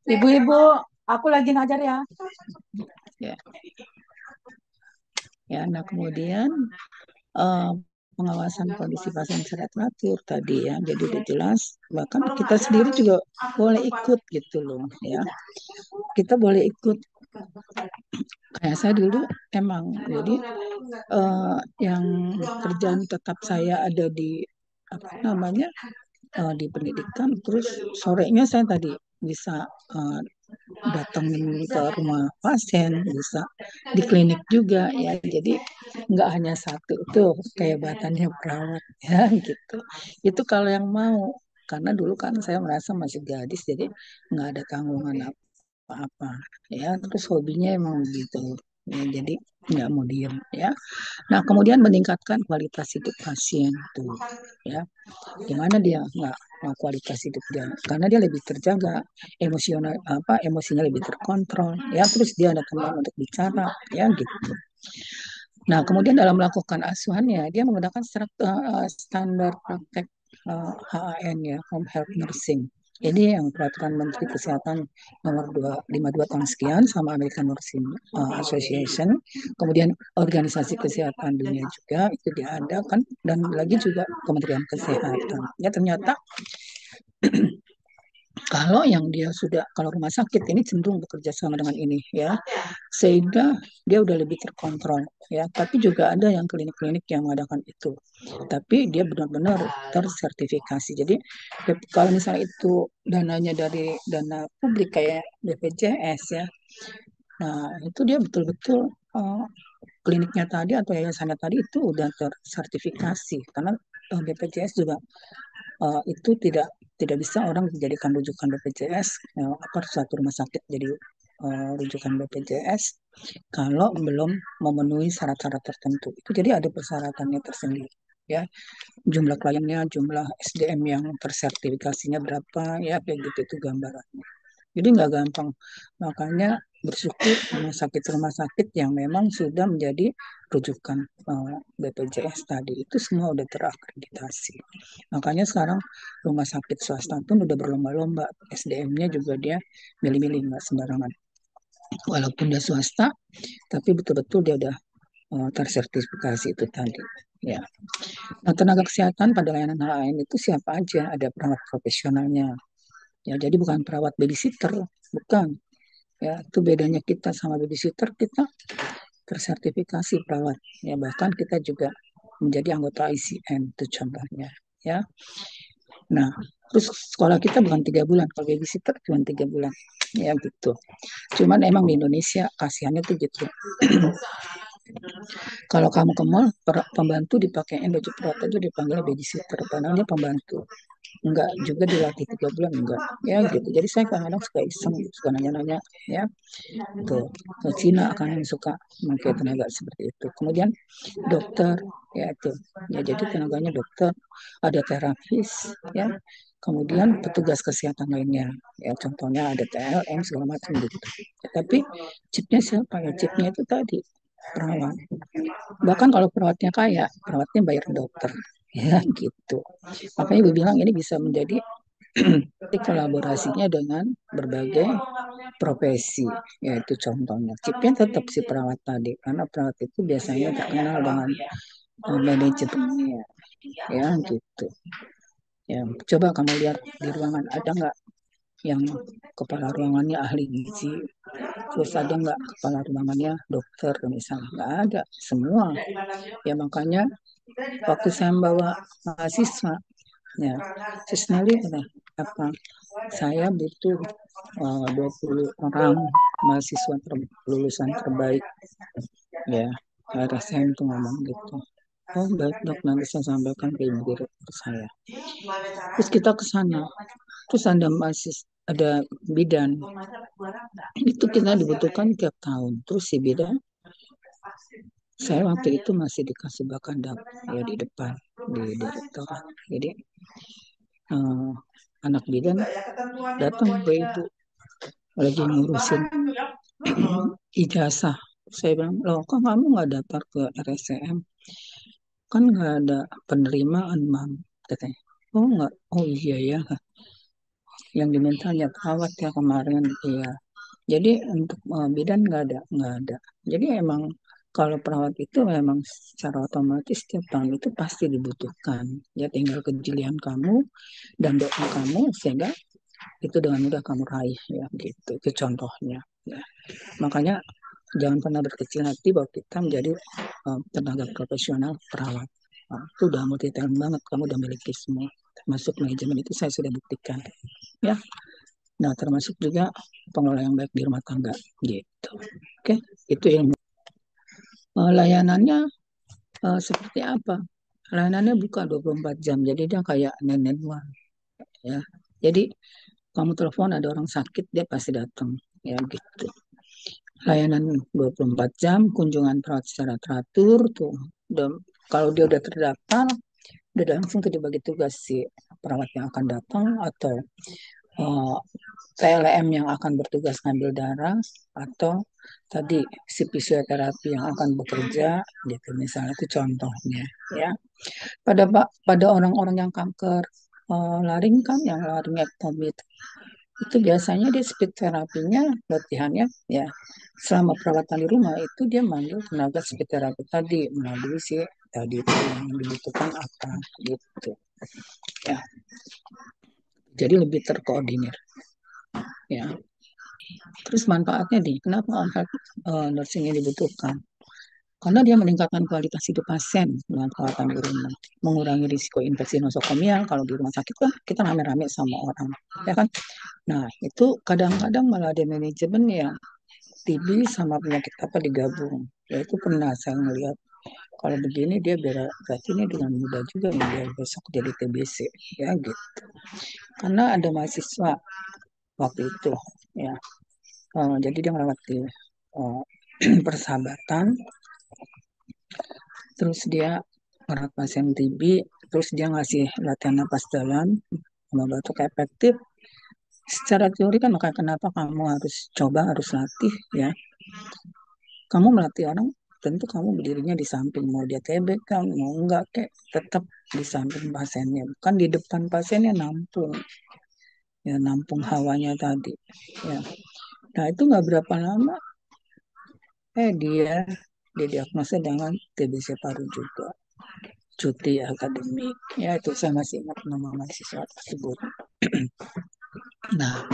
[SPEAKER 1] Ibu-ibu, aku lagi ngajar ya. Ya, ya. Nah kemudian uh, pengawasan kondisi pasien secara teratur tadi ya, jadi udah jelas. Bahkan kita sendiri juga boleh ikut gitu loh ya. Kita boleh ikut. Kayak saya dulu emang jadi yang kerjaan tetap saya ada di apa namanya di pendidikan, terus sorenya saya tadi bisa datangin ke rumah pasien, bisa di klinik juga ya. Jadi nggak hanya satu tuh kayak batannya perawat ya gitu. Itu kalau yang mau, karena dulu kan saya merasa masih gadis, jadi nggak ada tanggungan apa-apa ya. Terus hobinya emang begitu ya, jadi nggak mau diem ya. Nah kemudian meningkatkan kualitas hidup pasien tuh ya. Gimana dia nggak kualitas hidup dia, karena dia lebih terjaga emosional, emosinya lebih terkontrol ya. Terus dia ada teman untuk bicara ya gitu. Nah kemudian dalam melakukan asuhannya dia menggunakan standar praktek HAN ya, Home Health Nursing. Ini yang peraturan Menteri Kesehatan nomor 252 tahun sekian sama American Nursing Association. Kemudian Organisasi Kesehatan Dunia juga itu diadakan, dan lagi juga Kementerian Kesehatan. Ya ternyata kalau yang dia sudah, kalau rumah sakit ini cenderung bekerja sama dengan ini ya, sehingga dia udah lebih terkontrol ya. Tapi juga ada yang klinik-klinik yang mengadakan itu, tapi dia benar-benar tersertifikasi. Jadi kalau misalnya itu dananya dari dana publik kayak BPJS ya, nah itu dia betul-betul kliniknya tadi atau yayasannya tadi itu udah tersertifikasi, karena BPJS juga itu tidak bisa orang dijadikan rujukan BPJS apa satu rumah sakit jadi rujukan BPJS kalau belum memenuhi syarat-syarat tertentu. Itu jadi ada persyaratannya tersendiri ya. Jumlah kliennya, jumlah SDM yang tersertifikasinya berapa ya, kayak gitu itu gambarannya. Jadi nggak gampang. Makanya bersyukur rumah sakit yang memang sudah menjadi rujukan BPJS tadi itu semua udah terakreditasi. Makanya sekarang rumah sakit swasta pun udah berlomba-lomba, SDM-nya juga dia milih-milih, nggak sembarangan. Walaupun dia swasta, tapi betul-betul dia udah tersertifikasi itu tadi. Ya. Nah, tenaga kesehatan pada layanan lain itu siapa aja? Ada perawat profesionalnya. Ya, jadi bukan perawat babysitter, bukan. Ya, itu bedanya kita sama babysitter, kita tersertifikasi perawat. Ya, bahkan kita juga menjadi anggota ICN itu contohnya. Ya, nah terus sekolah kita bukan 3 bulan, kalau babysitter cuma 3 bulan. Ya gitu. Cuman emang di Indonesia kasihannya tuh gitu. Kalau kamu ke mall, pembantu dipakaiin baju perawat aja dipanggil babysitter, padahal dia pembantu. enggak juga dilatih 3 bulan enggak ya gitu. Jadi saya kadang-kadang suka iseng, suka nanya-nanya ya tuh ke Cina kan yang suka memakai tenaga seperti itu. Kemudian dokter ya itu ya, jadi tenaganya dokter, ada terapis ya, kemudian petugas kesehatan lainnya ya, contohnya ada TLM segala macam gitu ya, tapi chipnya siapa ya, chipnya itu tadi perawat. Bahkan kalau perawatnya kaya, perawatnya bayar dokter ya gitu. Makanya gue bilang ini bisa menjadi kolaborasinya dengan berbagai profesi, yaitu contohnya chipnya tetap si perawat tadi, karena perawat itu biasanya terkenal dengan manajemennya ya gitu ya. Coba kamu lihat di ruangan, ada nggak yang kepala ruangannya ahli gizi, terus ada nggak kepala ruangannya dokter misalnya, nggak ada semua ya. Makanya waktu saya membawa mahasiswa ya, Cisnali apa, saya butuh 20 orang mahasiswa lulusan terbaik ya. RSM tuh ngomong gitu. Oh baik dok, nanti saya sampaikan ke ibu direktur saya. Terus kita ke sana, terus ada bidan, itu kita dibutuhkan tiap tahun. Terus si bidan, saya waktu itu masih dikasih bakandak ya di depan di direktorat. Jadi eh, anak bidan datang ke ibu lagi ngurusin ijazah. Saya bilang, loh kok kamu nggak daftar ke RSCM? Kan nggak ada penerimaan, mam, katanya. Oh nggak, oh iya ya, yang dimintanya perawat ya kemarin, iya. Jadi untuk bidan nggak ada. Jadi emang kalau perawat itu memang secara otomatis setiap tahun itu pasti dibutuhkan. Ya tinggal kejelian kamu dan doa kamu sehingga itu dengan mudah kamu raih ya gitu. Itu contohnya. Ya. Makanya jangan pernah berkecil hati bahwa kita menjadi tenaga profesional perawat. Nah, itu udah multi talent banget, kamu udah miliki semua. Termasuk manajemen itu saya sudah buktikan. Ya, nah termasuk juga pengelola yang baik di rumah tangga gitu. Oke, itu yang layanannya seperti apa? Layanannya buka 24 jam, jadi dia kayak nenek ya. Jadi kamu telepon ada orang sakit, dia pasti datang ya gitu. Layanan 24 jam, kunjungan perawat secara teratur tuh. Dan kalau dia udah terdaftar, udah langsung tuh dibagi tugas si perawat yang akan datang atau uh, TLM yang akan bertugas ngambil darah atau tadi si fisioterapi yang akan bekerja gitu misalnya, itu contohnya ya. Pada orang-orang yang kanker laring kan, yang laring ektomit, itu biasanya di speed terapinya latihannya ya, selama perawatan di rumah itu dia manggil tenaga speed terapi tadi melalui si tadi itu yang dibutuhkan apa gitu ya. Jadi lebih terkoordinir ya. Terus manfaatnya nih, kenapa nursing ini dibutuhkan? Karena dia meningkatkan kualitas hidup pasien dengan perawatan di rumah, mengurangi risiko infeksi nosokomial. Kalau di rumah sakit kan kita rame-rame sama orang, ya kan? Nah, itu kadang-kadang malah ada manajemen yang TB sama penyakit apa digabung. Ya itu pernah saya melihat. Kalau begini dia berarti ini dengan mudah juga nih dia besok jadi TBC, ya gitu. Karena ada mahasiswa waktu itu, ya. Jadi dia melewati uh, persahabatan, terus dia merawat pasien TB, terus dia ngasih latihan napas dalam sama batuk efektif. Secara teori kan, maka kenapa kamu harus coba, harus latih ya. Kamu melatih orang, tentu kamu berdirinya di samping, mau dia TB kan, mau enggak kayak tetap di samping pasiennya, bukan di depan pasiennya, nampung ya, nampung hawanya tadi ya. Nah itu nggak berapa lama dia didiagnosa dengan TBC paru juga, cuti akademik ya. Itu saya masih ingat nama mahasiswa tersebut. Nah,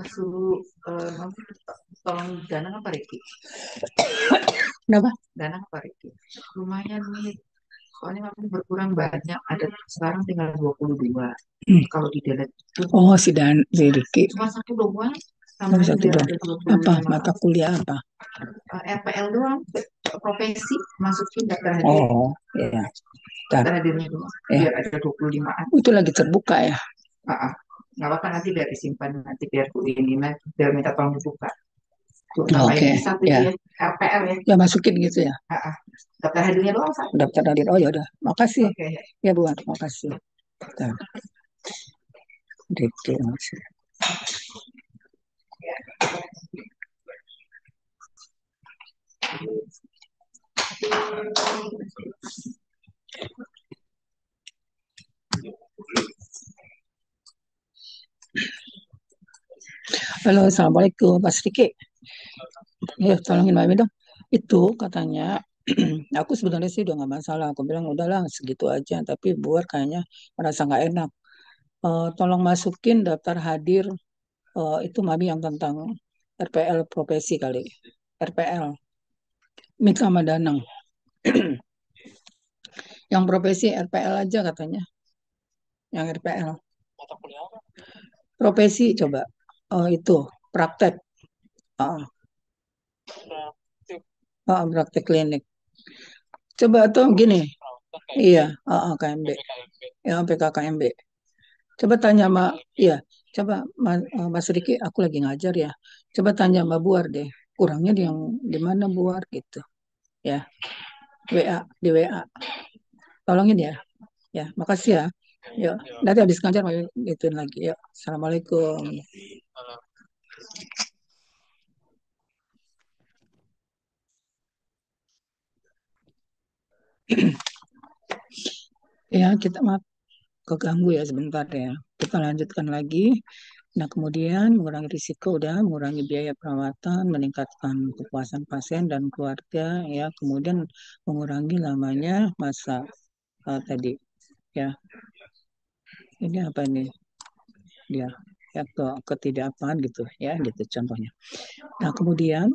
[SPEAKER 3] Su tolong Danang apa Riki?
[SPEAKER 1] kenapa?
[SPEAKER 3] Danang apa Riki? Lumayan nih. Soalnya memang berkurang banyak. Ada sekarang tinggal 22. Kalau di delete itu
[SPEAKER 1] Oh, si Ricky.
[SPEAKER 3] cuma satu doang.
[SPEAKER 1] Oh,
[SPEAKER 3] Tambahin
[SPEAKER 1] satu
[SPEAKER 3] biar
[SPEAKER 1] dong.
[SPEAKER 3] ada
[SPEAKER 1] Apa
[SPEAKER 3] 25.
[SPEAKER 1] mata kuliah apa?
[SPEAKER 3] RPL doang. profesi, masukin daftar hadir.
[SPEAKER 1] Oh, iya.
[SPEAKER 3] Daftar hadirnya dulu,
[SPEAKER 1] Ya,
[SPEAKER 3] biar ada 25-an.
[SPEAKER 1] itu lagi terbuka ya.
[SPEAKER 3] Nggak apa-apa, nanti biar disimpan, nanti biar ini, biar minta tolong dibuka. Nama
[SPEAKER 1] Oke,
[SPEAKER 3] ini satu
[SPEAKER 1] ya.
[SPEAKER 3] ya, RPL ya.
[SPEAKER 1] Ya masukin gitu ya.
[SPEAKER 3] Daftar hadirnya doang satu.
[SPEAKER 1] Daftar hadir. Oh ya udah. Makasih.
[SPEAKER 3] Oke.
[SPEAKER 1] Ya Bu, makasih. Daftar. Oke, makasih. Halo, assalamualaikum, Pak Riki. Ya, tolongin Mami dong. Itu katanya, aku sebenarnya sih udah nggak masalah. Aku bilang udahlah segitu aja. Tapi buat kayaknya merasa nggak enak. Tolong masukin daftar hadir itu Mami yang tentang RPL profesi kali. RPL. Mika Madanang. Yang profesi RPL aja katanya. Yang RPL. Profesi coba. Itu praktek. Uh, praktek klinik. Coba tuh gini. Iya, KMB. Ya, PKKMB. Coba tanya Mbak, iya, coba Mas Riki, aku lagi ngajar ya. Coba tanya Mbak Buar deh, kurangnya di mana Buar gitu, ya. WA di WA, tolongin ya. Ya, makasih ya. Yuk, nanti habis ngajar mau gituin lagi. Yuk, assalamualaikum. Ya, kita maaf keganggu ya sebentar ya. Kita lanjutkan lagi. Nah, kemudian mengurangi risiko udah mengurangi biaya perawatan, meningkatkan kepuasan pasien dan keluarga ya. Kemudian mengurangi lamanya masa tadi ya. Ini apa nih? Dia ya ketidakapaan gitu ya, gitu contohnya. Nah, kemudian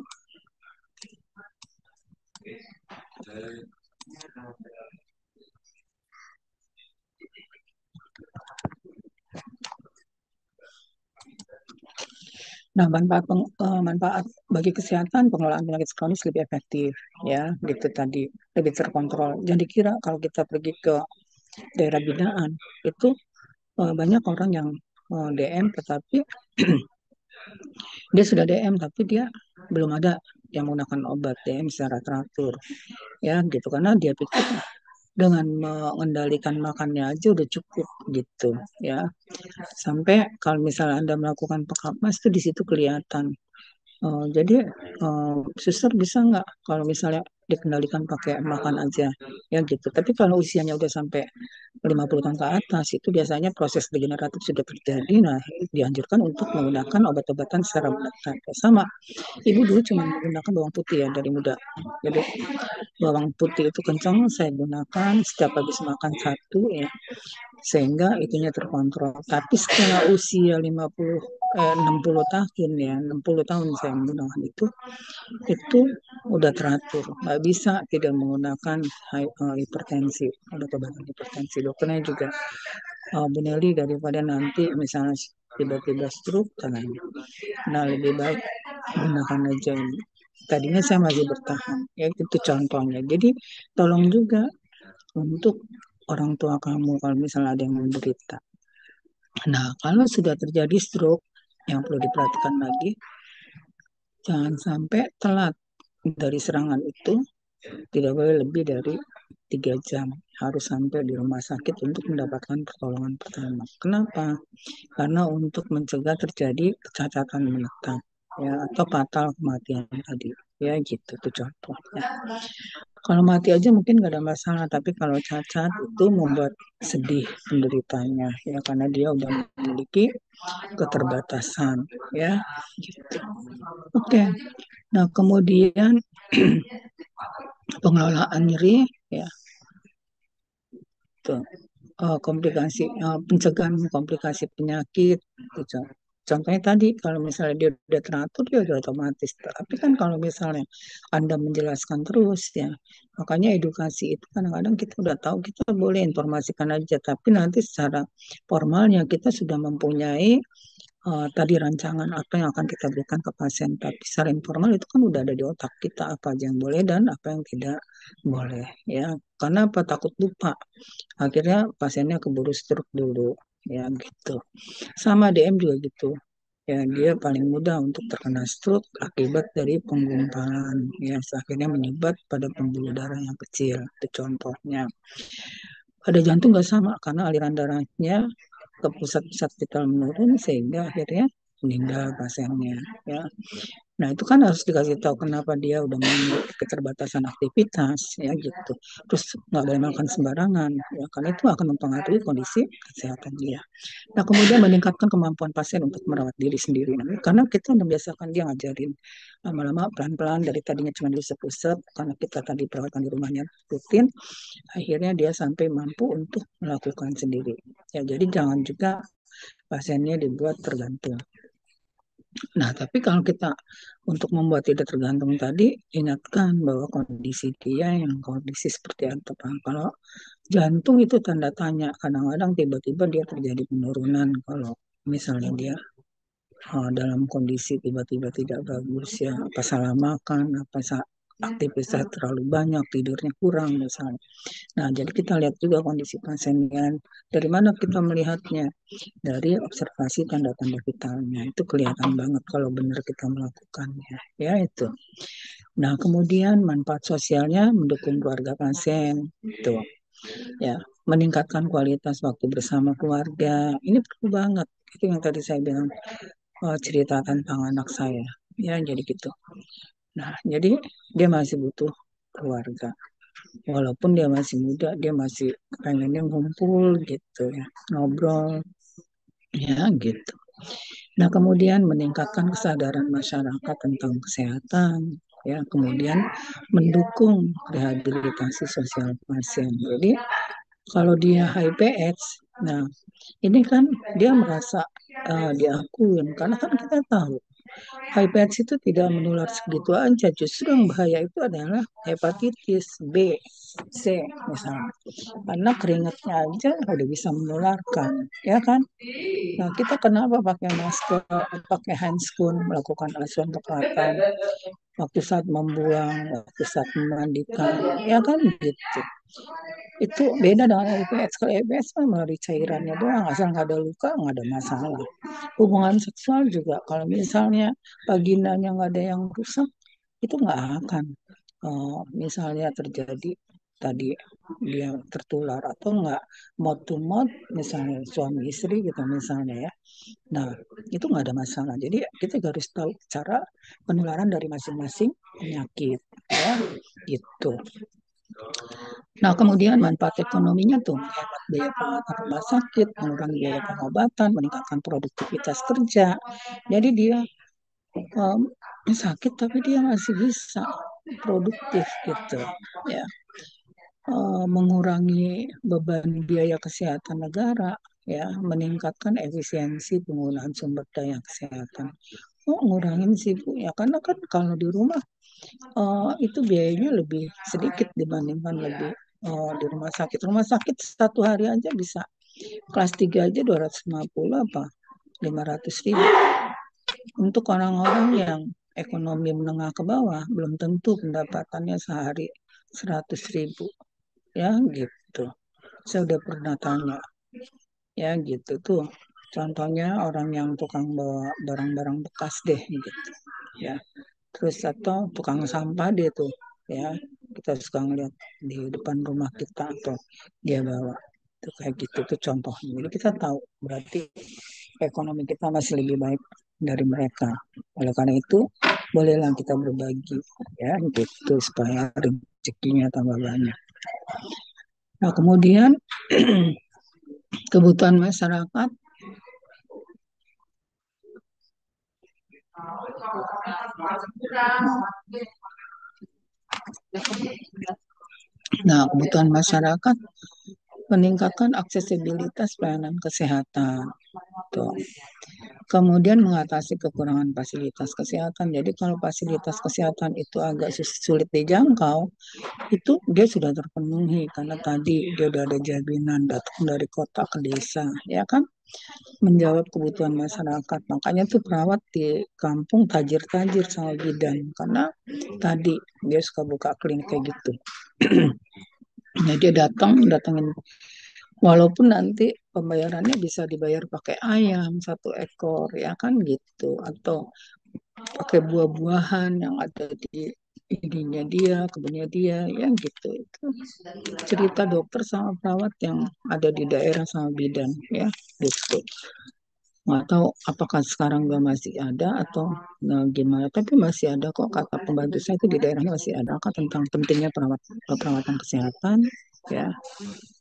[SPEAKER 1] nah, manfaat bagi kesehatan pengelolaan penyakit kronis lebih efektif ya, gitu tadi, lebih terkontrol. Jangan dikira kalau kita pergi ke daerah binaan itu banyak orang yang DM tetapi dia sudah DM tapi dia belum ada yang menggunakan obat DM secara teratur ya gitu karena dia pikir dengan mengendalikan makannya aja udah cukup gitu ya sampai kalau misalnya Anda melakukan pekapmas itu di situ kelihatan. Jadi suster bisa nggak kalau misalnya dikendalikan pakai makan aja ya gitu. Tapi kalau usianya udah sampai 50 tahun ke atas itu biasanya proses degeneratif sudah terjadi. Nah, dianjurkan untuk menggunakan obat-obatan secara mendatar. Sama, ibu dulu cuma menggunakan bawang putih ya dari muda. Jadi bawang putih itu kencang saya gunakan setiap habis makan satu ya sehingga itunya terkontrol. Tapi setelah usia 60 tahun ya, 60 tahun saya menggunakan itu udah teratur. Nggak bisa tidak menggunakan hipertensi, obat-obatan hipertensi. Dokternya juga, Bu Nelly daripada nanti misalnya tiba-tiba stroke, nah lebih baik gunakan aja ini. Tadinya saya masih bertahan, ya itu contohnya. Jadi tolong juga untuk orang tua kamu kalau misalnya ada yang menderita. Nah, kalau sudah terjadi stroke, yang perlu diperhatikan lagi, jangan sampai telat dari serangan itu, tidak boleh lebih dari 3 jam. Harus sampai di rumah sakit untuk mendapatkan pertolongan pertama. Kenapa? Karena untuk mencegah terjadi kecacatan menetap ya atau fatal kematian tadi ya gitu tuh contoh ya. Kalau mati aja mungkin nggak ada masalah tapi kalau cacat itu membuat sedih penderitanya ya karena dia udah memiliki keterbatasan ya gitu. Oke. Nah kemudian pengelolaan nyeri ya tuh komplikasi pencegahan komplikasi penyakit gitu. Contohnya tadi kalau misalnya dia udah teratur dia udah otomatis. Tapi kan kalau misalnya Anda menjelaskan terus ya, makanya edukasi itu kadang-kadang kita udah tahu kita boleh informasikan aja, tapi nanti secara formalnya kita sudah mempunyai tadi rancangan apa yang akan kita berikan ke pasien. Tapi secara informal itu kan udah ada di otak kita apa aja yang boleh dan apa yang tidak boleh ya. Karena apa, takut lupa. Akhirnya pasiennya keburu stroke dulu ya gitu. Sama DM juga gitu. Ya, dia paling mudah untuk terkena stroke akibat dari penggumpalan. Ya, akhirnya menyebabkan pada pembuluh darah yang kecil. Itu contohnya. Pada jantung nggak sama karena aliran darahnya ke pusat-pusat vital menurun sehingga akhirnya meninggal pasiennya. Ya, nah, itu kan harus dikasih tahu kenapa dia udah memiliki keterbatasan aktivitas, ya gitu. Terus nggak boleh makan sembarangan, ya karena itu akan mempengaruhi kondisi kesehatan dia. Nah, kemudian meningkatkan kemampuan pasien untuk merawat diri sendiri. Nah, karena kita membiasakan dia ngajarin lama-lama pelan-pelan dari tadinya cuma diusap-usap, karena kita tadi perawatan di rumahnya rutin, akhirnya dia sampai mampu untuk melakukan sendiri. Ya, jadi jangan juga pasiennya dibuat tergantung. Nah, tapi kalau kita untuk membuat tidak tergantung tadi, ingatkan bahwa kondisi dia yang kondisi seperti apa. Kalau jantung itu tanda tanya, kadang-kadang tiba-tiba dia terjadi penurunan. Kalau misalnya dia dalam kondisi tiba-tiba tidak bagus ya, apa salah makan, apa aktivitas terlalu banyak, tidurnya kurang misalnya. Nah, jadi kita lihat juga kondisi pasiennya. Dari mana kita melihatnya? Dari observasi tanda-tanda vitalnya. Itu kelihatan banget kalau benar kita melakukannya. Ya, itu. Nah, kemudian manfaat sosialnya mendukung keluarga pasien. Itu. Ya, meningkatkan kualitas waktu bersama keluarga. Ini perlu banget. Itu yang tadi saya bilang, cerita tentang anak saya. Ya, jadi gitu. Nah, jadi dia masih butuh keluarga. Walaupun dia masih muda, dia masih pengennya ngumpul gitu ya, ngobrol, ya gitu. Nah, kemudian meningkatkan kesadaran masyarakat tentang kesehatan, ya, kemudian mendukung rehabilitasi sosial pasien. Jadi, kalau dia HIPS, nah ini kan dia merasa diakuin, karena kan kita tahu HIPS itu tidak menular segitu aja. Justru yang bahaya itu adalah hepatitis B, C misalnya. Karena keringatnya aja udah bisa menularkan, ya kan? Nah, kita kenapa pakai masker, pakai handscoon, melakukan asuhan kepalanya waktu saat membuang, waktu saat memandikan, ya kan gitu. Itu beda dengan EPS. Kalau EPS kan melalui cairannya doang, asal nggak ada luka, nggak ada masalah. Hubungan seksual juga, kalau misalnya vaginanya nggak ada yang rusak, itu nggak akan misalnya terjadi tadi dia tertular atau enggak mouth to mouth misalnya suami istri gitu misalnya ya. Nah, itu nggak ada masalah. Jadi kita harus tahu cara penularan dari masing-masing penyakit ya gitu. Nah, kemudian manfaat ekonominya tuh menghemat biaya perawatan rumah sakit, mengurangi biaya pengobatan, meningkatkan produktivitas kerja. Jadi dia um, sakit tapi dia masih bisa produktif gitu ya. Mengurangi beban biaya kesehatan negara ya, meningkatkan efisiensi penggunaan sumber daya kesehatan. Oh, ngurangin sih Bu ya, karena kan kalau di rumah itu biayanya lebih sedikit dibandingkan lebih di rumah sakit. Rumah sakit satu hari aja bisa kelas 3 aja 250 apa 500.000. Untuk orang-orang yang ekonomi menengah ke bawah belum tentu pendapatannya sehari 100.000 ya gitu. Saya udah pernah tanya ya gitu tuh. Contohnya orang yang tukang bawa barang-barang bekas deh gitu ya. Terus atau tukang sampah dia tuh ya, kita suka ngeliat di depan rumah kita atau dia bawa itu kayak gitu tuh contohnya. Jadi kita tahu berarti ekonomi kita masih lebih baik dari mereka. Oleh karena itu bolehlah kita berbagi ya gitu supaya rezekinya tambah banyak. Nah, kemudian kebutuhan masyarakat. Nah, kebutuhan masyarakat meningkatkan aksesibilitas pelayanan kesehatan. Tuh. Kemudian mengatasi kekurangan fasilitas kesehatan. Jadi kalau fasilitas kesehatan itu agak sulit dijangkau, itu dia sudah terpenuhi karena tadi dia udah ada jaminan datang dari kota ke desa, ya kan? Menjawab kebutuhan masyarakat. Makanya tuh perawat di kampung tajir-tajir sama bidan karena tadi dia suka buka klinik kayak gitu. Nah, dia datangin walaupun nanti pembayarannya bisa dibayar pakai ayam 1 ekor, ya kan gitu, atau pakai buah-buahan yang ada di ininya dia, kebunnya dia, ya gitu. Itu cerita dokter sama perawat yang ada di daerah sama bidan, ya gitu. Nggak tahu apakah sekarang dia masih ada atau gimana, tapi masih ada kok, kata pembantu saya itu di daerahnya masih ada kok tentang pentingnya perawatan kesehatan, ya.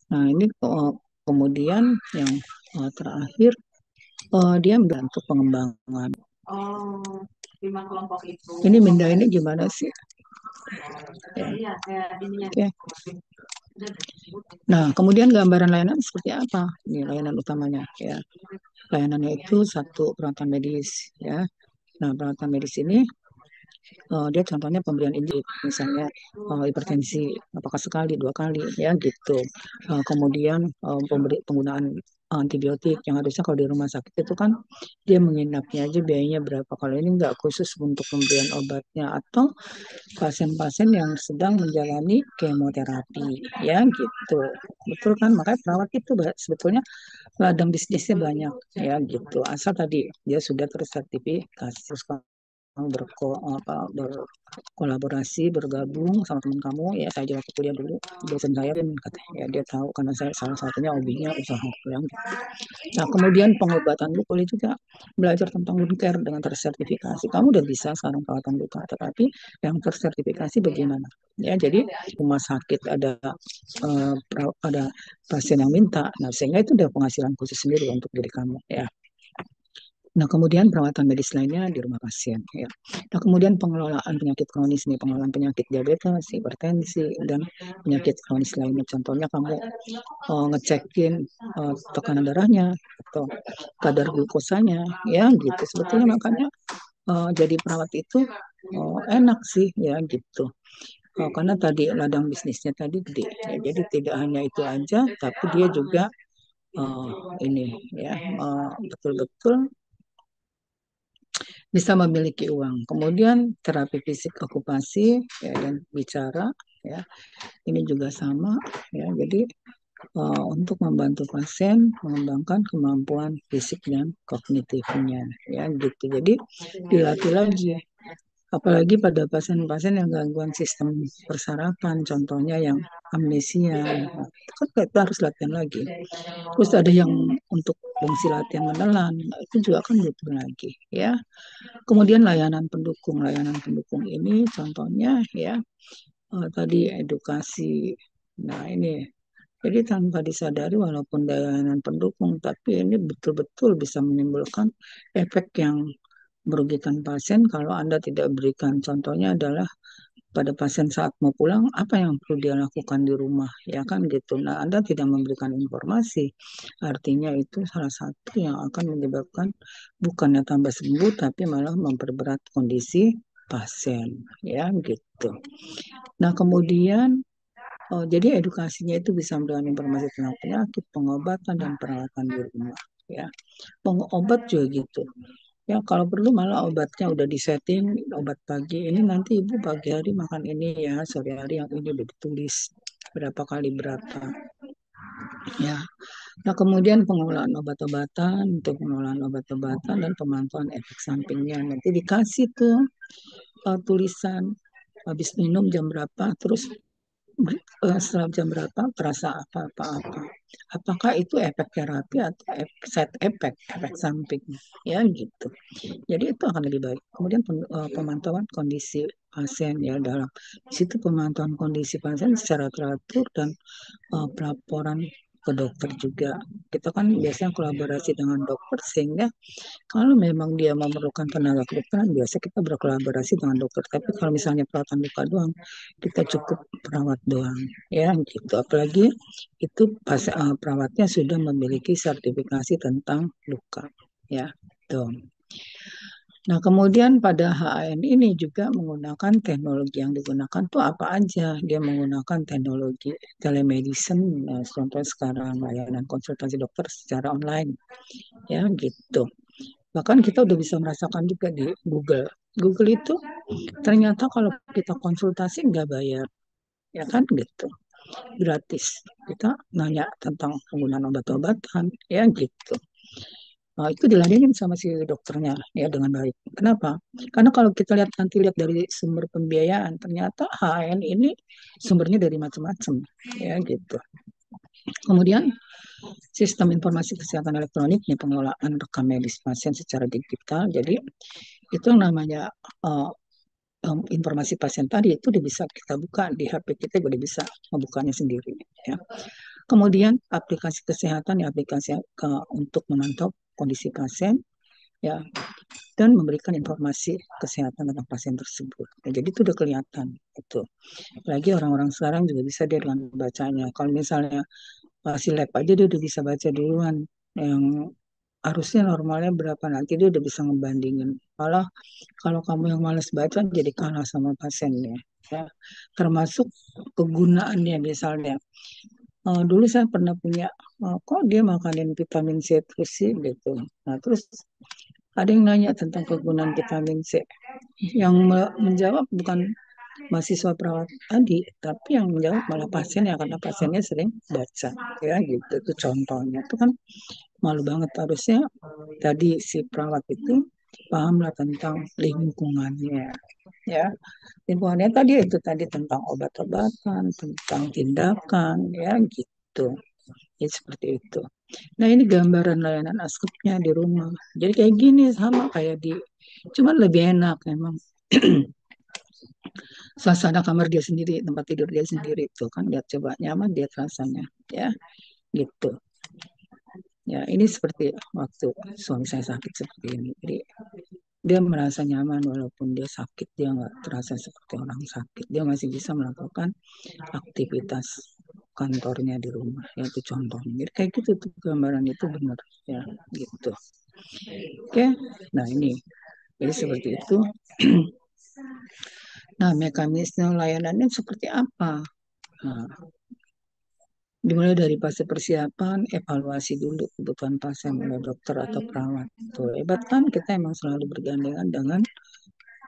[SPEAKER 1] Nah, ini kemudian yang terakhir, dia membantu pengembangan.
[SPEAKER 3] Oh, 5 kelompok itu.
[SPEAKER 1] Ini Minda ini gimana sih? Ya.
[SPEAKER 3] Iya, kayak ininya.
[SPEAKER 1] Oke. Nah, kemudian gambaran layanan seperti apa? Ini layanan utamanya, ya. Layanannya itu satu, perawatan medis, ya. Nah, perawatan medis ini dia contohnya pemberian injek, misalnya hipertensi, apakah sekali, 2 kali, ya gitu. Kemudian penggunaan antibiotik yang harusnya kalau di rumah sakit itu kan dia menginapnya aja biayanya berapa. Kalau ini nggak, khusus untuk pemberian obatnya atau pasien-pasien yang sedang menjalani kemoterapi, ya gitu. Betul kan? Makanya perawat itu sebetulnya ladang bisnisnya banyak, ya gitu. Asal tadi dia sudah tersertifikasi, terus kamu berkolaborasi, bergabung sama teman kamu, ya saya juga waktu kuliah dulu, dosen saya kan katanya, ya dia tahu karena saya salah satunya hobinya usaha pulang gitu. Nah, kemudian pengobatan lu boleh juga belajar tentang wound care dengan tersertifikasi. Kamu udah bisa sekarang perawatan luka, tetapi yang tersertifikasi bagaimana? Ya, jadi rumah sakit ada pasien yang minta, nah sehingga itu udah penghasilan khusus sendiri untuk diri kamu, ya. Nah, kemudian perawatan medis lainnya di rumah pasien, ya. Nah, kemudian pengelolaan penyakit kronis nih, pengelolaan penyakit diabetes, hipertensi, dan penyakit kronis lainnya. Contohnya kamu ngecekin tekanan darahnya atau kadar glukosanya, ya gitu. Sebetulnya makanya jadi perawat itu enak sih, ya gitu. Karena tadi ladang bisnisnya tadi gede, ya. Jadi tidak hanya itu aja, tapi dia juga ini ya betul-betul bisa memiliki uang. Kemudian terapi fisik okupasi, ya, dan bicara, ya ini juga sama, ya. Jadi untuk membantu pasien mengembangkan kemampuan fisik dan kognitifnya, ya gitu. Jadi dilatih lagi, apalagi pada pasien-pasien yang gangguan sistem persarafan, contohnya yang amnesia, nah, itu kan kita harus latihan lagi. Terus ada yang untuk fungsi latihan menelan, nah, itu juga kan butuh lagi, ya. Kemudian layanan pendukung ini contohnya, ya, tadi edukasi. Nah, ini jadi tanpa disadari walaupun layanan pendukung, tapi ini betul-betul bisa menimbulkan efek yang merugikan pasien kalau Anda tidak berikan. Contohnya adalah pada pasien saat mau pulang, apa yang perlu dia lakukan di rumah, ya kan gitu. Nah, Anda tidak memberikan informasi, artinya itu salah satu yang akan menyebabkan bukannya tambah sembuh, tapi malah memperberat kondisi pasien, ya gitu. Nah, kemudian jadi edukasinya itu bisa memberikan informasi tentang penyakit, pengobatan, dan perawatan di rumah. Ya, pengobat juga gitu. Ya, kalau perlu malah obatnya udah disetting, obat pagi ini nanti ibu pagi hari makan ini ya, sore hari yang ini udah ditulis berapa kali berapa. Ya, nah kemudian pengelolaan obat-obatan, untuk pengelolaan obat-obatan dan pemantauan efek sampingnya nanti dikasih tuh tulisan habis minum jam berapa, terus setelah jam berapa terasa apa-apa. Apakah itu efek terapi atau side effect, efek samping, ya gitu. Jadi itu akan lebih baik. Kemudian pemantauan kondisi pasien, ya, dalam di situ pemantauan kondisi pasien secara teratur dan pelaporan ke dokter juga. Kita kan biasanya kolaborasi dengan dokter, sehingga kalau memang dia memerlukan tenaga kedokteran, biasa kita berkolaborasi dengan dokter. Tapi kalau misalnya perawatan luka doang, kita cukup perawat doang, ya gitu. Apalagi itu pas perawatnya sudah memiliki sertifikasi tentang luka, ya. gitu. Nah, kemudian pada HAN ini juga menggunakan teknologi yang digunakan tuh apa aja. Dia menggunakan teknologi telemedicine, nah, contoh sekarang layanan konsultasi dokter secara online, ya gitu. Bahkan kita udah bisa merasakan juga di Google. Google itu ternyata kalau kita konsultasi nggak bayar, ya kan gitu, gratis. Kita nanya tentang penggunaan obat-obatan, ya gitu. Nah, itu diladenin sama si dokternya ya dengan baik. Kenapa? Karena kalau kita lihat dari sumber pembiayaan, ternyata HN ini sumbernya dari macam-macam ya gitu. Kemudian sistem informasi kesehatan elektronik ya pengelolaan rekam medis pasien secara digital. Jadi itu yang namanya informasi pasien tadi itu udah bisa kita buka di HP kita, udah bisa membukanya sendiri ya. Kemudian aplikasi kesehatan ya aplikasi untuk memantau kondisi pasien ya dan memberikan informasi kesehatan tentang pasien tersebut. Ya, jadi itu udah kelihatan itu. Lagi orang-orang sekarang juga bisa dia dengan bacanya. Kalau misalnya masih lab aja dia udah bisa baca duluan yang harusnya normalnya berapa nanti dia udah bisa ngebandingin. Malah kalau kamu yang malas baca jadi kalah sama pasiennya. Ya, termasuk kegunaannya misalnya. Dulu saya pernah punya, kok dia makanin vitamin C terus sih gitu. Nah terus ada yang nanya tentang kegunaan vitamin C. Yang menjawab bukan mahasiswa perawat tadi, tapi yang menjawab malah pasien ya karena pasiennya sering baca. Ya gitu, itu contohnya. Itu kan malu banget harusnya tadi si perawat itu pahamlah tentang lingkungannya. Ya, lingkungannya tadi tentang obat-obatan, tentang tindakan, ya gitu. Ya seperti itu. Nah ini gambaran layanan askepnya di rumah. Jadi kayak gini sama kayak di, cuman lebih enak memang. Suasana kamar dia sendiri, tempat tidur dia sendiri tuh kan lihat coba nyaman dia rasanya ya gitu. Ya ini seperti waktu suami saya sakit seperti ini. Jadi dia merasa nyaman walaupun dia sakit dia nggak terasa seperti orang sakit. Dia masih bisa melakukan aktivitas kantornya di rumah ya itu contohnya. Jadi kayak gitu tuh gambaran itu benar ya gitu. Oke, nah ini jadi seperti itu. Nah, mekanisme layanannya seperti apa? Nah, dimulai dari fase persiapan, evaluasi dulu kebutuhan pasien oleh dokter atau perawat. Tuh, hebat kan kita emang selalu bergandengan dengan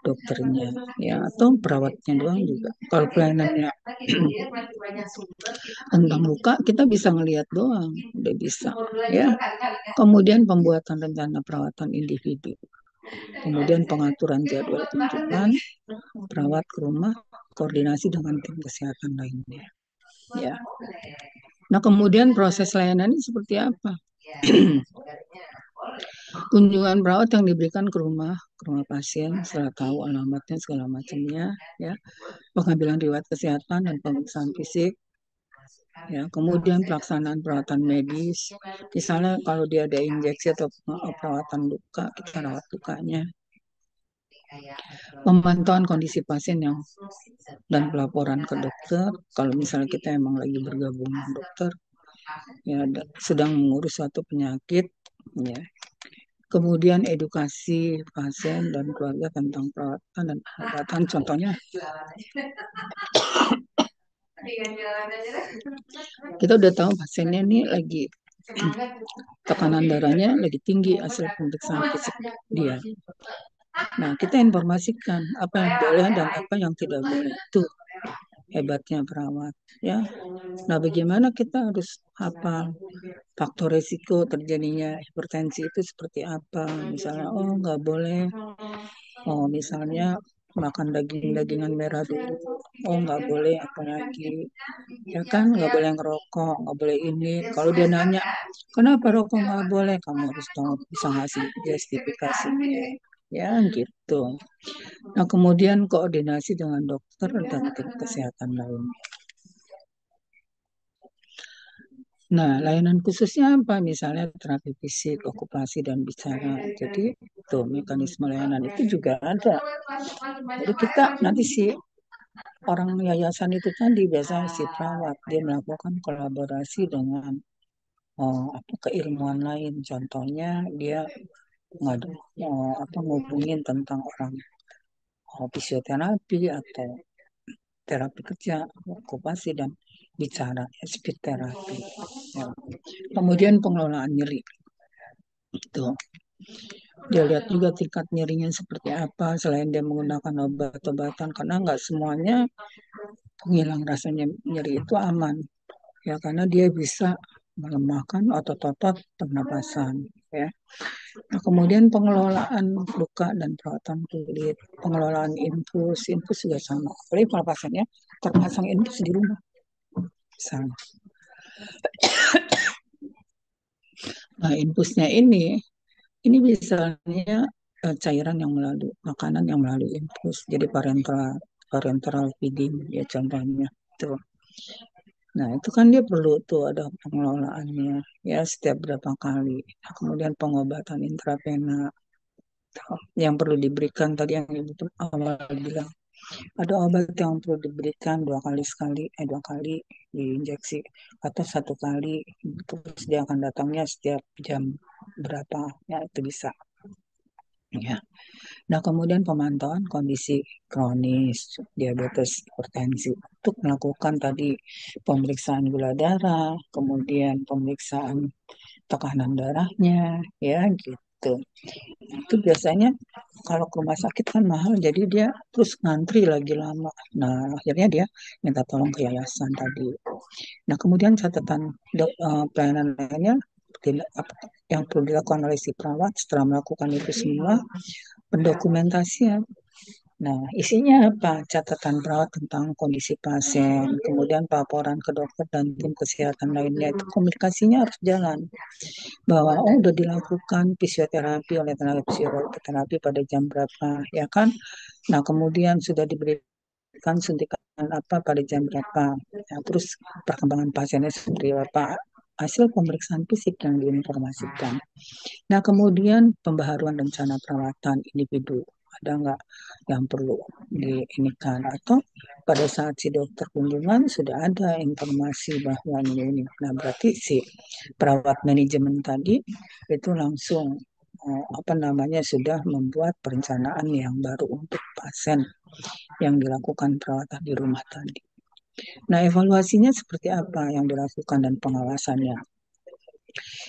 [SPEAKER 1] dokternya ya atau perawatnya doang juga. Kalau pelayanannya tentang luka kita bisa ngelihat doang, udah bisa ya. Kemudian pembuatan rencana perawatan individu. Kemudian pengaturan jadwal kunjungan perawat ke rumah, koordinasi dengan tim kesehatan lainnya. Ya. Nah, kemudian proses layanan ini seperti apa? Kunjungan perawat yang diberikan ke rumah pasien setelah tahu alamatnya segala macamnya, ya. Pengambilan riwayat kesehatan dan pemeriksaan fisik, ya. Kemudian pelaksanaan perawatan medis, misalnya kalau dia ada injeksi atau perawatan luka, kita rawat lukanya. Pemantauan kondisi pasien yang dan pelaporan ke dokter kalau misalnya kita emang lagi bergabung dengan dokter ya sedang mengurus suatu penyakit ya. Kemudian edukasi pasien dan keluarga tentang perawatan dan pengobatan. Contohnya kita udah tahu pasiennya ini lagi tekanan darahnya lagi tinggi hasil pemeriksaan fisik dia. Nah, kita informasikan apa yang boleh dan apa yang tidak boleh. Itu hebatnya perawat ya. Nah, bagaimana kita harus apa faktor resiko terjadinya hipertensi itu seperti apa? Misalnya, oh nggak boleh, oh misalnya makan daging-dagingan merah dulu, oh nggak boleh apalagi, ya kan nggak boleh ngerokok, nggak boleh ini. Kalau dia nanya, kenapa rokok nggak boleh? Kamu harus tahu bisa ngasih justifikasinya, ya gitu. Nah kemudian koordinasi dengan dokter dan tim kesehatan lainnya. Nah, layanan khususnya apa? Misalnya terapi fisik, okupasi, dan bicara. Jadi, tuh mekanisme layanan itu juga ada. Jadi kita nanti si orang yayasan itu tadi biasanya si perawat dia melakukan kolaborasi dengan apa keilmuan lain. Contohnya dia ngadu, ngubungin tentang orang fisioterapi atau terapi kerja, okupasi dan bicara, speech terapi. Ya. Kemudian pengelolaan nyeri itu dia lihat juga tingkat nyerinya seperti apa selain dia menggunakan obat-obatan karena nggak semuanya penghilang rasanya nyeri itu aman ya karena dia bisa melemahkan otot-otot pernapasan ya. Nah, kemudian pengelolaan luka dan perawatan kulit, pengelolaan infus juga sama. Apalagi kalau pasiennya terpasang infus di rumah, sama. Nah, infusnya ini misalnya cairan yang melalui makanan yang melalui infus, jadi parenteral feeding ya contohnya tuh. Nah, itu kan dia perlu tuh ada pengelolaannya ya setiap berapa kali. Nah, kemudian pengobatan intravena yang perlu diberikan tadi yang Ibu awal bilang. Ada obat yang perlu diberikan dua kali diinjeksi atau satu kali terus dia akan datangnya setiap jam berapa ya itu bisa. Ya. Nah, kemudian pemantauan kondisi kronis, diabetes, hipertensi untuk melakukan tadi pemeriksaan gula darah, kemudian pemeriksaan tekanan darahnya, ya gitu. Itu biasanya kalau ke rumah sakit kan mahal, jadi dia terus ngantri lagi lama. Nah, akhirnya dia minta tolong ke yayasan tadi. Nah, kemudian catatan pelayanan lainnya yang perlu dilakukan oleh si perawat setelah melakukan itu semua, pendokumentasian. Nah, isinya apa? Catatan perawat tentang kondisi pasien, kemudian laporan ke dokter dan tim kesehatan lainnya. Itu komunikasinya harus jalan. Bahwa udah dilakukan fisioterapi oleh tenaga fisioterapi pada jam berapa, ya kan? Nah, kemudian sudah diberikan suntikan apa pada jam berapa. Nah, terus perkembangan pasiennya seperti apa. Hasil pemeriksaan fisik yang diinformasikan. Nah, kemudian pembaharuan rencana perawatan individu ada nggak yang perlu diinikan atau pada saat si dokter kunjungan sudah ada informasi bahwa ini. Nah, berarti si perawat manajemen tadi itu langsung sudah membuat perencanaan yang baru untuk pasien yang dilakukan perawatan di rumah tadi. Nah, evaluasinya seperti apa yang dilakukan dan pengawasannya?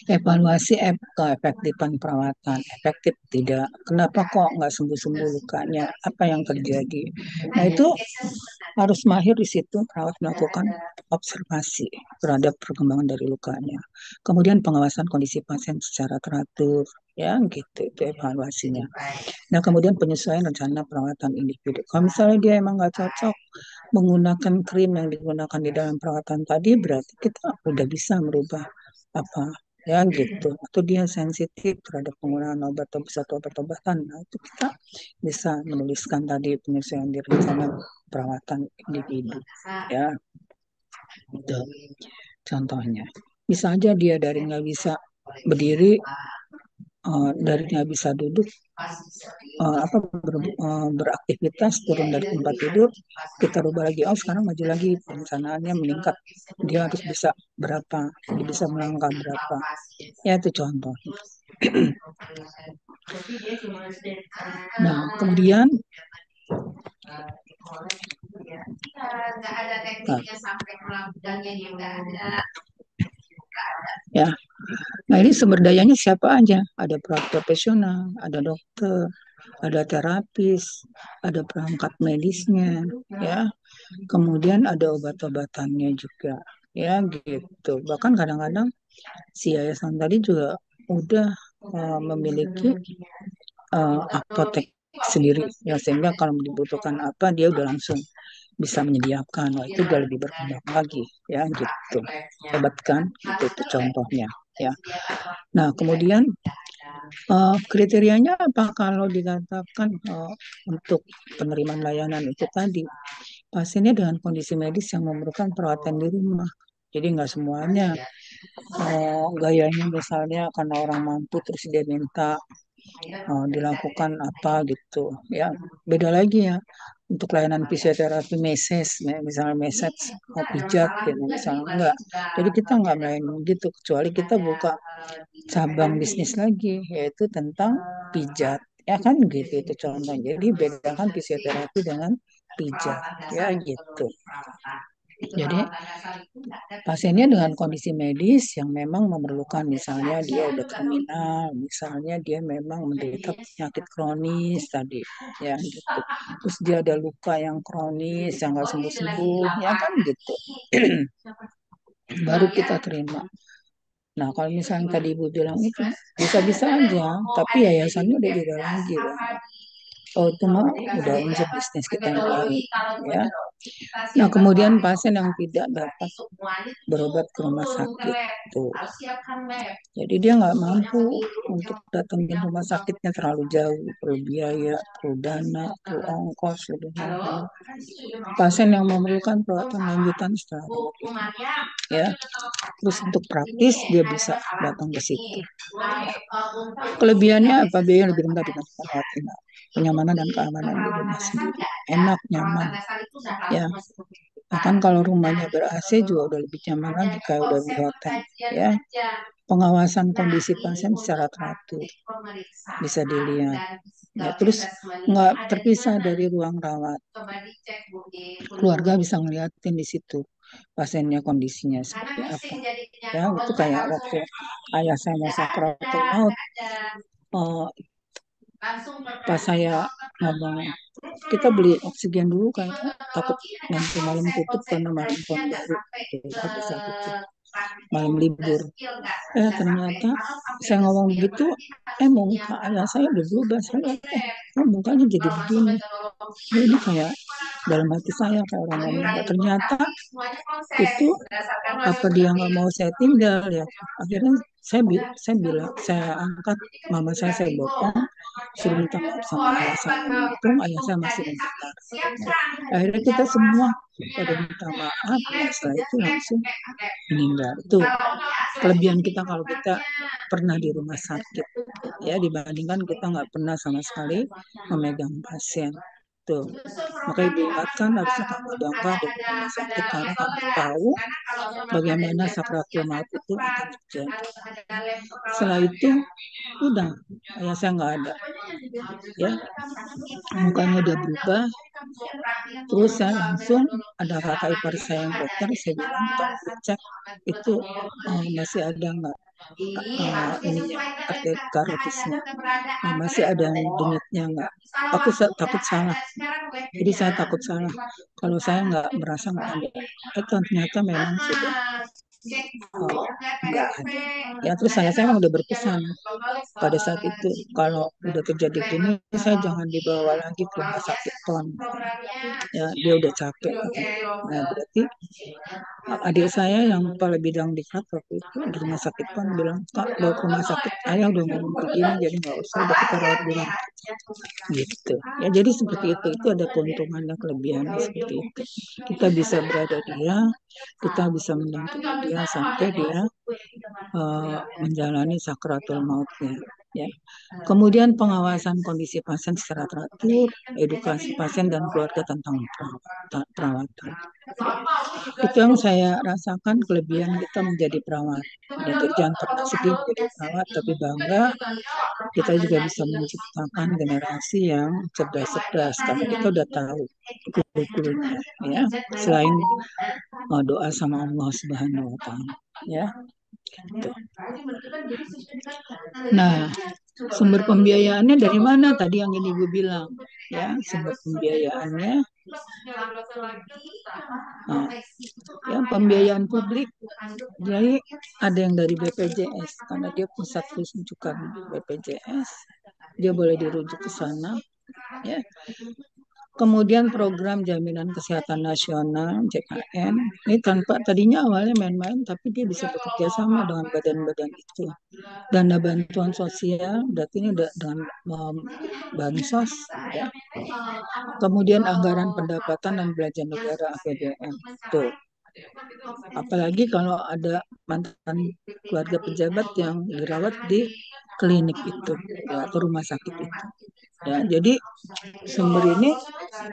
[SPEAKER 1] Evaluasi keefektifan perawatan, efektif tidak, kenapa kok nggak sembuh-sembuh lukanya, apa yang terjadi. Nah itu harus mahir di situ perawat melakukan observasi terhadap perkembangan dari lukanya. Kemudian pengawasan kondisi pasien secara teratur, ya gitu itu evaluasinya. Nah kemudian penyesuaian rencana perawatan individu. Kalau misalnya dia emang nggak cocok menggunakan krim yang digunakan di dalam perawatan tadi, berarti kita udah bisa merubah apa ya gitu atau dia sensitif terhadap penggunaan obat-obatan. Nah itu kita bisa menuliskan tadi penyesuaian di rencana perawatan individu ya itu contohnya. Bisa aja dia dari nggak bisa berdiri, dari nggak bisa duduk, beraktivitas turun dari tempat tidur, kita rubah lagi, sekarang maju lagi, perencanaannya meningkat, dia harus bisa berapa, dia bisa melangkah berapa, ya itu contoh. Nah kemudian ya, nah ini sumber dayanya siapa aja? Ada perawat profesional, ada dokter, ada terapis, ada perangkat medisnya, ya. Kemudian ada obat-obatannya juga, ya gitu. Bahkan kadang-kadang si yayasan tadi juga udah memiliki apotek sendiri, ya sehingga kalau dibutuhkan apa dia udah langsung bisa menyediakan. Nah, itu udah lebih berkembang lagi, ya gitu. Hebat kan? Itu contohnya, ya. Nah, kemudian kriterianya apa kalau dikatakan untuk penerimaan layanan itu tadi pasiennya dengan kondisi medis yang memerlukan perawatan di rumah. Jadi nggak semuanya gayanya misalnya karena orang mampu terus dia minta dilakukan apa gitu ya beda lagi ya untuk layanan fisioterapi meses, misalnya message mau pijat gitu, misalnya enggak. Jadi kita nggak main gitu, kecuali kita buka cabang bisnis lagi, yaitu tentang pijat. Ya kan gitu itu contohnya. Jadi bedakan fisioterapi dengan pijat, ya gitu. Jadi pasiennya dengan kondisi medis yang memang memerlukan, misalnya dia udah terminal, misalnya dia memang menderita penyakit kronis tadi, ya gitu. Terus dia ada luka yang kronis yang nggak sembuh-sembuh, ya kan gitu. Baru kita terima. Nah, kalau misalnya tadi Ibu bilang itu bisa-bisa aja, tapi yayasannya udah beda lagi dong. Oh, itu mah udah injek bisnis kita yang lain, ya. Nah, kemudian pasien yang tidak dapat berobat ke rumah sakit tuh. Jadi dia nggak mampu untuk datangin rumah sakitnya, terlalu jauh, perlu biaya, perlu dana, perlu ongkos, lebih mahal. Pasien yang memerlukan perawatan lanjutan setelah kemudian, ya. Terus untuk praktis dia bisa datang ke situ. Kelebihannya apa? Biaya lebih rendah dibandingkan rawat inap. Kenyamanan dan keamanan di rumah sendiri. Enak, nyaman. Ya. Bahkan kalau rumahnya ber-AC juga udah lebih nyaman lagi kayak udah di hotel. Ya. Pengawasan kondisi pasien secara teratur bisa dilihat. Ya, terus nggak terpisah dari ruang rawat. Keluarga bisa ngeliatin di situ pasiennya kondisinya seperti apa. Ya, itu kayak waktu ayah saya mau sakratul maut, pas saya ngomong kita beli oksigen dulu kan, takut nanti malam tutup karena malam tahun baru pada saat itu malam libur. Ternyata saya ngomong begitu, muka ayah saya udah berubah. Saya lihat, mukanya jadi begini. Jadi kayak dalam hati saya kayak orang ngomong, ternyata itu apa dia nggak mau saya tinggal ya. Akhirnya saya bilang, saya angkat mama saya bopong, suruh minta maaf sama ayah saya. Untung ayah saya masih mendengar. Akhirnya kita semua pada minta maaf, ya setelah itu langsung meninggal. Itu kelebihan kita kalau kita pernah di rumah sakit, ya dibandingkan kita nggak pernah sama sekali memegang pasien. Tuh, makanya diingatkan harusnya kamu bangga dengan rumah sakit karena kamu tahu bagaimana sakratul maut itu akan terjadi. Setelah itu udah ayah saya nggak ada, ya mukanya udah berubah. Terus saya langsung ada kakak ipar saya yang dokter, saya bilang tolong dicek itu masih ada nggak ininya arteri karotisnya, masih ada denyutnya nggak. Aku takut salah, jadi saya takut salah kalau saya nggak merasa nggak ada. Ternyata memang sudah nggak ada. Ya terus saya memang udah berpesan pada saat itu kalau udah terjadi gini saya jangan dibawa lagi ke rumah sakit PON. Ya dia udah capek. Nah berarti adik saya yang kepala bidang diklat waktu itu di rumah sakit PON bilang, Kak bawa ke rumah sakit, ayah udah ngomong begini jadi nggak usah, udah kita rawat di rumah gitu. Ya jadi seperti itu ada keuntungannya, kelebihannya seperti itu. Kita bisa berada dia, kita bisa mendampingi dia sampai dia menjalani sakratul mautnya. Ya. Kemudian pengawasan kondisi pasien secara teratur, edukasi pasien dan keluarga tentang perawatan. Itu yang saya rasakan kelebihan kita menjadi perawat. Ya, jadi jangan pernah sedih menjadi perawat, tapi bangga kita juga bisa menciptakan generasi yang cerdas-cerdas karena kita udah tahu kurikulumnya, ya. Selain doa sama Allah Subhanahu Wa Taala, ya. Gitu. Nah, sumber pembiayaannya dari mana? Tadi yang ini Ibu bilang, ya, sumber pembiayaannya, ya pembiayaan publik. Jadi ada yang dari BPJS karena dia pusat rujukan BPJS, dia boleh dirujuk ke sana, ya. Kemudian program jaminan kesehatan nasional JKN ini tanpa tadinya awalnya main-main, tapi dia bisa bekerja sama dengan badan-badan itu. Dana bantuan sosial berarti ini dengan bansos, ya. Kemudian anggaran pendapatan dan belanja negara APBN. Tuh. Apalagi kalau ada mantan keluarga pejabat yang dirawat di klinik itu, ya, atau rumah sakit itu. Ya, jadi sumber ini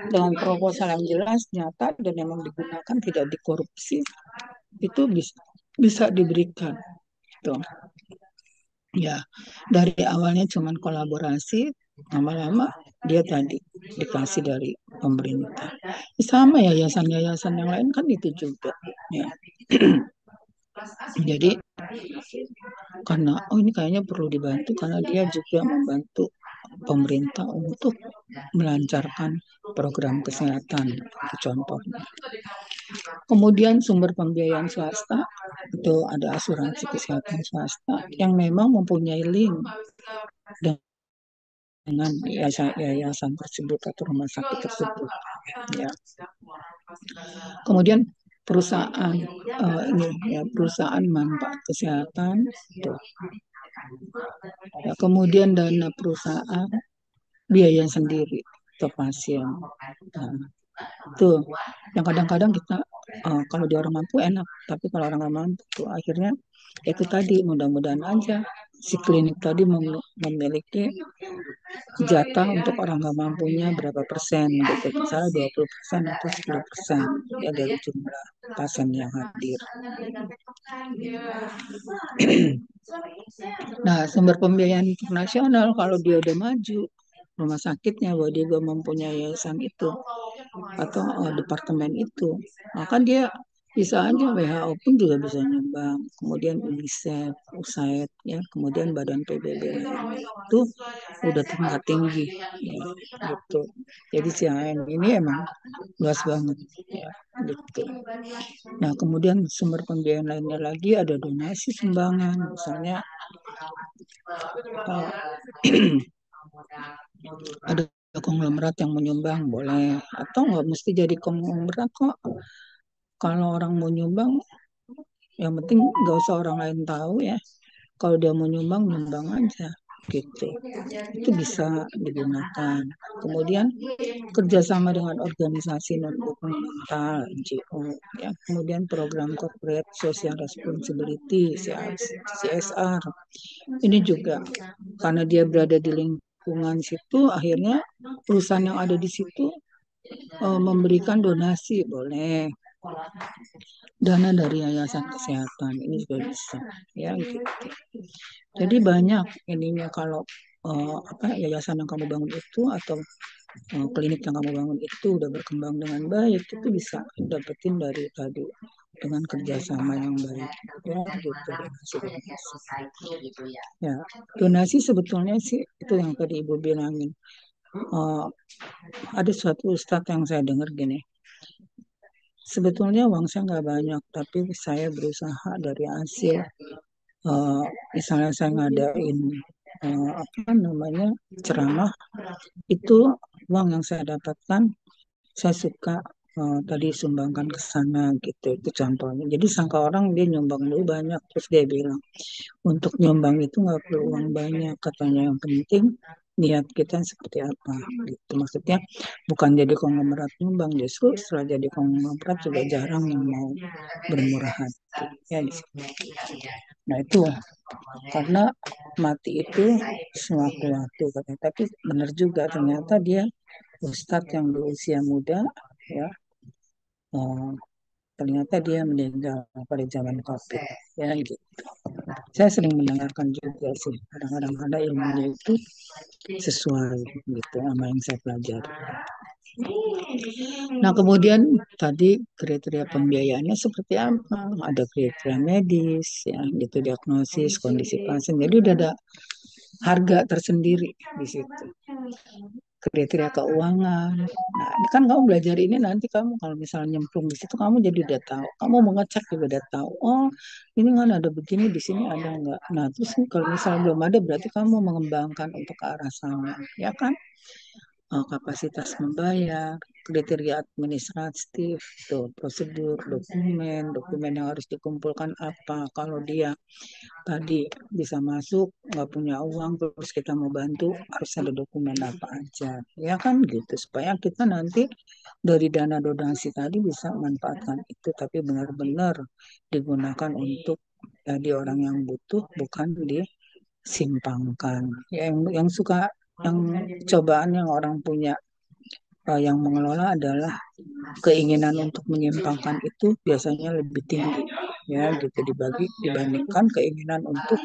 [SPEAKER 1] dengan proposal yang jelas, nyata, dan memang digunakan tidak dikorupsi, itu bisa diberikan. Tuh. Ya, dari awalnya cuman kolaborasi, lama-lama dia tadi dikasih dari pemerintah. Sama yayasan-yayasan yang lain kan itu juga. Ya. Jadi karena ini kayaknya perlu dibantu karena dia juga membantu pemerintah untuk melancarkan program kesehatan, itu contohnya. Kemudian sumber pembiayaan swasta itu ada asuransi kesehatan swasta yang memang mempunyai link dengan yayasan tersebut atau rumah sakit tersebut. Ya. Kemudian perusahaan ini ya perusahaan manfaat kesehatan. Tuh. Ya, kemudian dana perusahaan biaya sendiri ke pasien. Nah, tuh yang kadang-kadang kita kalau dia orang mampu enak, tapi kalau orang nggak mampu tuh akhirnya itu tadi mudah-mudahan aja si klinik tadi memiliki jatah untuk orang nggak mampunya berapa persen gitu, misalnya 20% atau 10% ya dari jumlah pasien yang hadir. Nah, sumber pembiayaan internasional kalau dia udah maju rumah sakitnya bahwa dia juga mempunyai yayasan itu atau departemen itu, maka dia bisa aja WHO pun juga bisa nyumbang, kemudian UNICEF, USAID, ya, kemudian Badan PBB lainnya itu udah tingkat tinggi, ya, gitu. Jadi CAN ini emang luas banget, ya, gitu. Nah, kemudian sumber pembiayaan lainnya lagi ada donasi sumbangan, misalnya ada konglomerat yang menyumbang boleh, atau nggak mesti jadi konglomerat kok. Kalau orang mau nyumbang, yang penting nggak usah orang lain tahu ya. Kalau dia mau nyumbang, nyumbang aja gitu. Itu bisa digunakan. Kemudian kerjasama dengan organisasi non gubernamental (NGO), ya. Kemudian program corporate social responsibility (CSR). Ini juga karena dia berada di lingkungan situ, akhirnya perusahaan yang ada di situ memberikan donasi boleh, dana dari yayasan kesehatan ini juga bisa, ya gitu. Jadi banyak ininya kalau yayasan yang kamu bangun itu atau klinik yang kamu bangun itu udah berkembang dengan baik, itu bisa dapetin dari tadi dengan kerjasama yang baik, ya gitu. Ya, donasi sebetulnya sih itu yang tadi Ibu bilangin. Ada suatu ustadz yang saya dengar gini, sebetulnya uang saya nggak banyak, tapi saya berusaha dari hasil, misalnya saya ngadain ceramah, itu uang yang saya dapatkan, saya suka tadi sumbangkan ke sana gitu, itu contohnya. Jadi sangka orang dia nyumbang dulu banyak, terus dia bilang untuk nyumbang itu nggak perlu uang banyak, katanya yang penting niat kita seperti apa gitu. Maksudnya bukan jadi konglomerat nyumbang, justru setelah jadi konglomerat juga jarang yang mau bermurah hati, ya di situ. Nah itu karena mati itu sewaktu-waktu katanya. Tapi benar juga ternyata dia ustadz yang berusia muda, ya, ternyata dia meninggal pada zaman COVID, ya gitu. Saya sering mendengarkan juga sih, kadang-kadang ada ilmunya itu sesuai gitu sama yang saya pelajari. Nah, kemudian tadi kriteria pembiayaannya seperti apa? Ada kriteria medis, ya, gitu, diagnosis, kondisi pasien. Jadi udah ada harga tersendiri di situ. Kriteria keuangan. Nah, kan kamu belajar ini nanti kamu kalau misalnya nyemplung di situ kamu jadi udah tahu. Kamu mau ngecek juga udah tahu. Oh, ini kan ada begini di sini ada enggak. Nah, terus kalau misalnya belum ada berarti kamu mengembangkan untuk ke arah sana, ya kan? Kapasitas membayar, kriteria administratif, tuh, prosedur, dokumen yang harus dikumpulkan apa. Kalau dia tadi bisa masuk, nggak punya uang, terus kita mau bantu, harus ada dokumen apa aja. Ya kan gitu, supaya kita nanti dari dana donasi tadi bisa manfaatkan itu, tapi benar-benar digunakan untuk jadi orang yang butuh, bukan disimpangkan. Yang suka Yang cobaan yang orang punya, yang mengelola adalah keinginan untuk menyimpangkan itu biasanya lebih tinggi, ya gitu dibandingkan keinginan untuk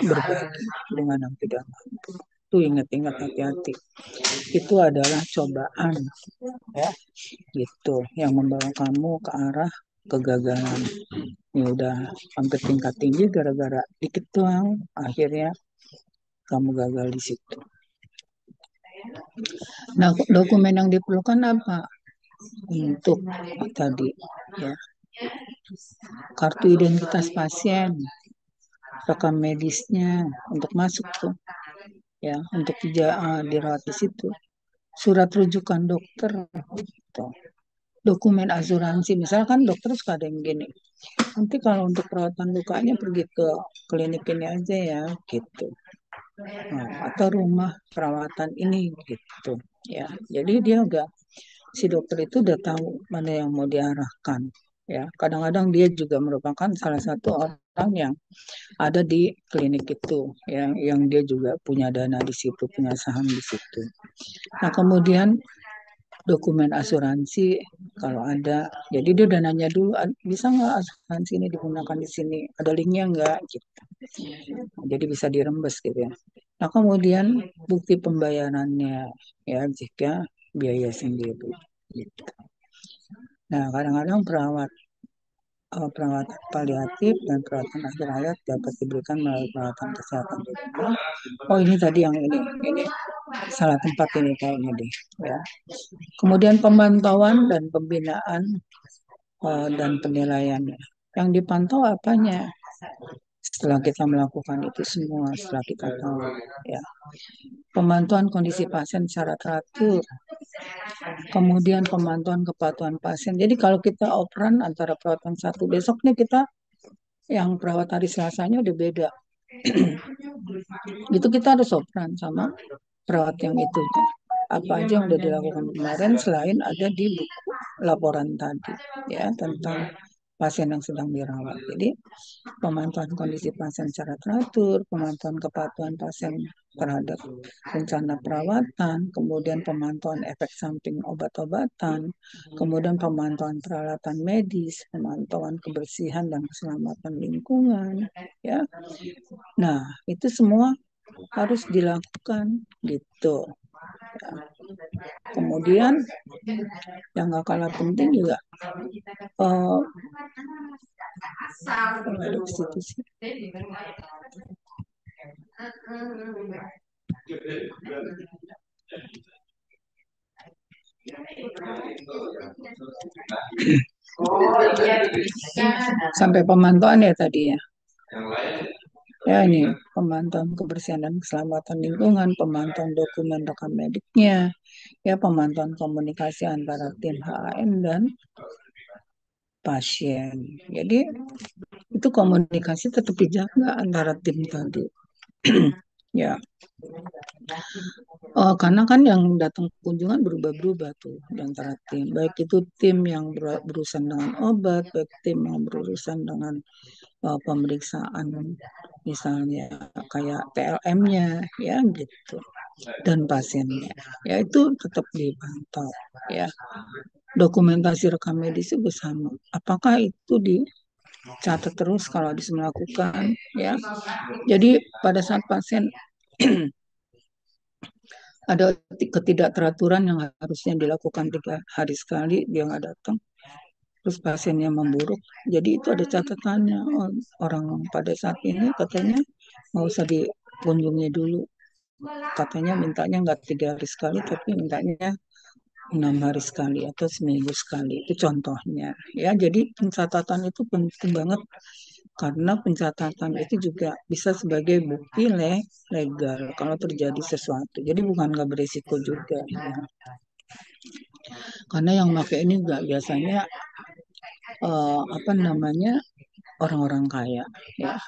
[SPEAKER 1] berbagi dengan yang tidak mampu. Itu ingat-ingat, hati-hati. Itu adalah cobaan, ya gitu, yang membawa kamu ke arah kegagalan. Ini udah sampai tingkat tinggi gara-gara dikit doang, akhirnya kamu gagal di situ. Nah, dokumen yang diperlukan apa untuk tadi, ya, kartu identitas pasien, rekam medisnya untuk masuk tuh, ya, untuk dirawat di situ, surat rujukan dokter, tuh, dokumen asuransi. Misalkan dokter suka ada yang gini, nanti kalau untuk perawatan lukanya pergi ke klinik ini aja ya, gitu. Nah, atau rumah perawatan ini, gitu, ya. Jadi dia si dokter itu udah tahu mana yang mau diarahkan, ya. Kadang-kadang dia juga merupakan salah satu orang yang ada di klinik itu, yang dia juga punya dana di situ, punya saham di situ. Nah, kemudian dokumen asuransi kalau ada, jadi dia udah nanya dulu, bisa nggak asuransi ini digunakan di sini, ada linknya nggak, gitu. Jadi bisa dirembes gitu ya. Nah, kemudian bukti pembayarannya, ya, jika biaya sendiri, gitu. Nah, kadang-kadang perawatan paliatif dan perawatan akhir hayat dapat diberikan melalui perawatan kesehatan di rumah. Oh, ini tadi yang ini salah tempat ini kayaknya deh, ya. Kemudian pemantauan dan pembinaan, dan penilaiannya. Yang dipantau apanya? Setelah kita melakukan itu semua, setelah kita tahu, ya, pemantauan kondisi pasien secara teratur, kemudian pemantauan kepatuhan pasien. Jadi kalau kita operan antara perawatan satu, besoknya kita yang perawat hari Selasanya udah beda. Gitu kita harus operan sama perawat yang itu. Apa aja yang udah dilakukan kemarin selain ada di buku laporan tadi, ya, tentang pasien yang sedang dirawat. Jadi pemantauan kondisi pasien secara teratur, pemantauan kepatuhan pasien terhadap rencana perawatan, kemudian pemantauan efek samping obat-obatan, kemudian pemantauan peralatan medis, pemantauan kebersihan dan keselamatan lingkungan, ya. Nah, itu semua harus dilakukan, gitu. Ya. Kemudian yang gak kalah penting juga, ada di situ sih. Sampai pemantauan ya tadi ya. Ya, ini pemantauan kebersihan dan keselamatan lingkungan, pemantauan dokumen rekam mediknya, ya, pemantauan komunikasi antara tim HAM dan pasien. Jadi itu komunikasi tetap dijaga antara tim tadi. Ya. Karena kan yang datang kunjungan berubah-berubah tuh di antara tim. Baik itu tim yang berurusan dengan obat, baik tim yang berurusan dengan pemeriksaan misalnya kayak TLM-nya, ya gitu, dan pasiennya, ya itu tetap dipantau, ya. Dokumentasi rekam medis itu sama, apakah itu dicatat terus kalau habis melakukan, ya. Jadi pada saat pasien ada ketidakteraturan yang harusnya dilakukan 3 hari sekali, dia nggak datang, terus pasiennya memburuk, jadi itu ada catatannya. Orang pada saat ini katanya nggak usah dikunjungi dulu, katanya mintanya nggak 3 hari sekali, tapi mintanya 6 hari sekali atau seminggu sekali. Itu contohnya, ya. Jadi pencatatan itu penting banget, karena pencatatan itu juga bisa sebagai bukti legal kalau terjadi sesuatu. Jadi bukan nggak berisiko juga, ya. Karena yang pakai ini nggak biasanya apa namanya, orang-orang kaya, ya.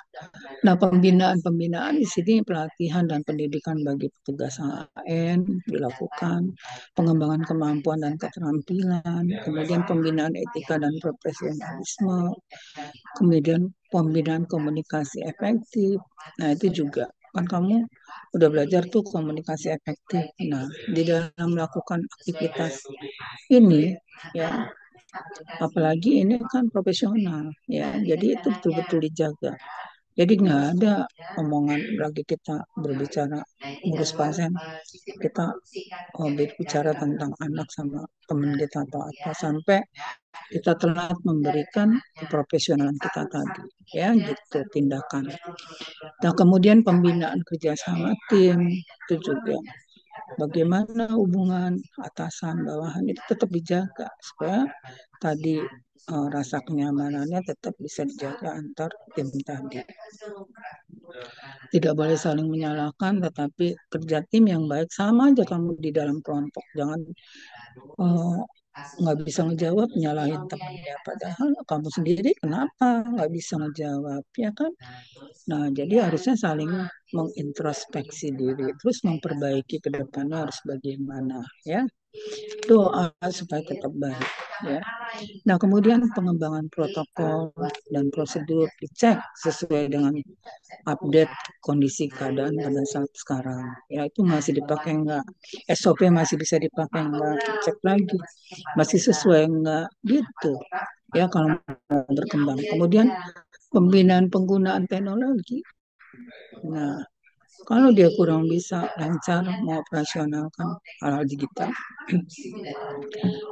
[SPEAKER 1] Nah, pembinaan di sini pelatihan dan pendidikan bagi petugas AN dilakukan, pengembangan kemampuan dan keterampilan, kemudian pembinaan etika dan profesionalisme, kemudian pembinaan komunikasi efektif. Nah, itu juga kan kamu udah belajar tuh komunikasi efektif. Nah, di dalam melakukan aktivitas ini ya, apalagi ini kan profesional ya, jadi itu betul-betul dijaga. Jadi nggak ada omongan lagi kita berbicara ngurus pasien, kita berbicara tentang anak sama teman kita atau apa sampai kita telat memberikan keprofesionalan kita tadi ya gitu tindakan. Nah kemudian pembinaan kerjasama tim itu juga bagaimana hubungan atasan bawahan itu tetap dijaga supaya tadi rasa kenyamanannya tetap bisa dijaga antar tim tadi. Tidak boleh saling menyalahkan, tetapi kerja tim yang baik sama aja kamu di dalam kelompok. Jangan eh, nggak bisa ngejawab nyalahin temannya, padahal kamu sendiri kenapa nggak bisa ngejawab ya kan? Nah jadi harusnya saling mengintrospeksi diri, terus memperbaiki ke depannya harus bagaimana ya. Doa supaya tetap baik ya. Nah, kemudian pengembangan protokol dan prosedur dicek sesuai dengan update kondisi keadaan pada saat sekarang. Ya, itu masih dipakai enggak? SOP masih bisa dipakai enggak? Cek lagi. Masih sesuai enggak? Gitu. Ya, kalau mau berkembang. Kemudian pembinaan penggunaan teknologi. Nah, kalau dia kurang bisa lancar mengoperasionalkan hal-hal digital,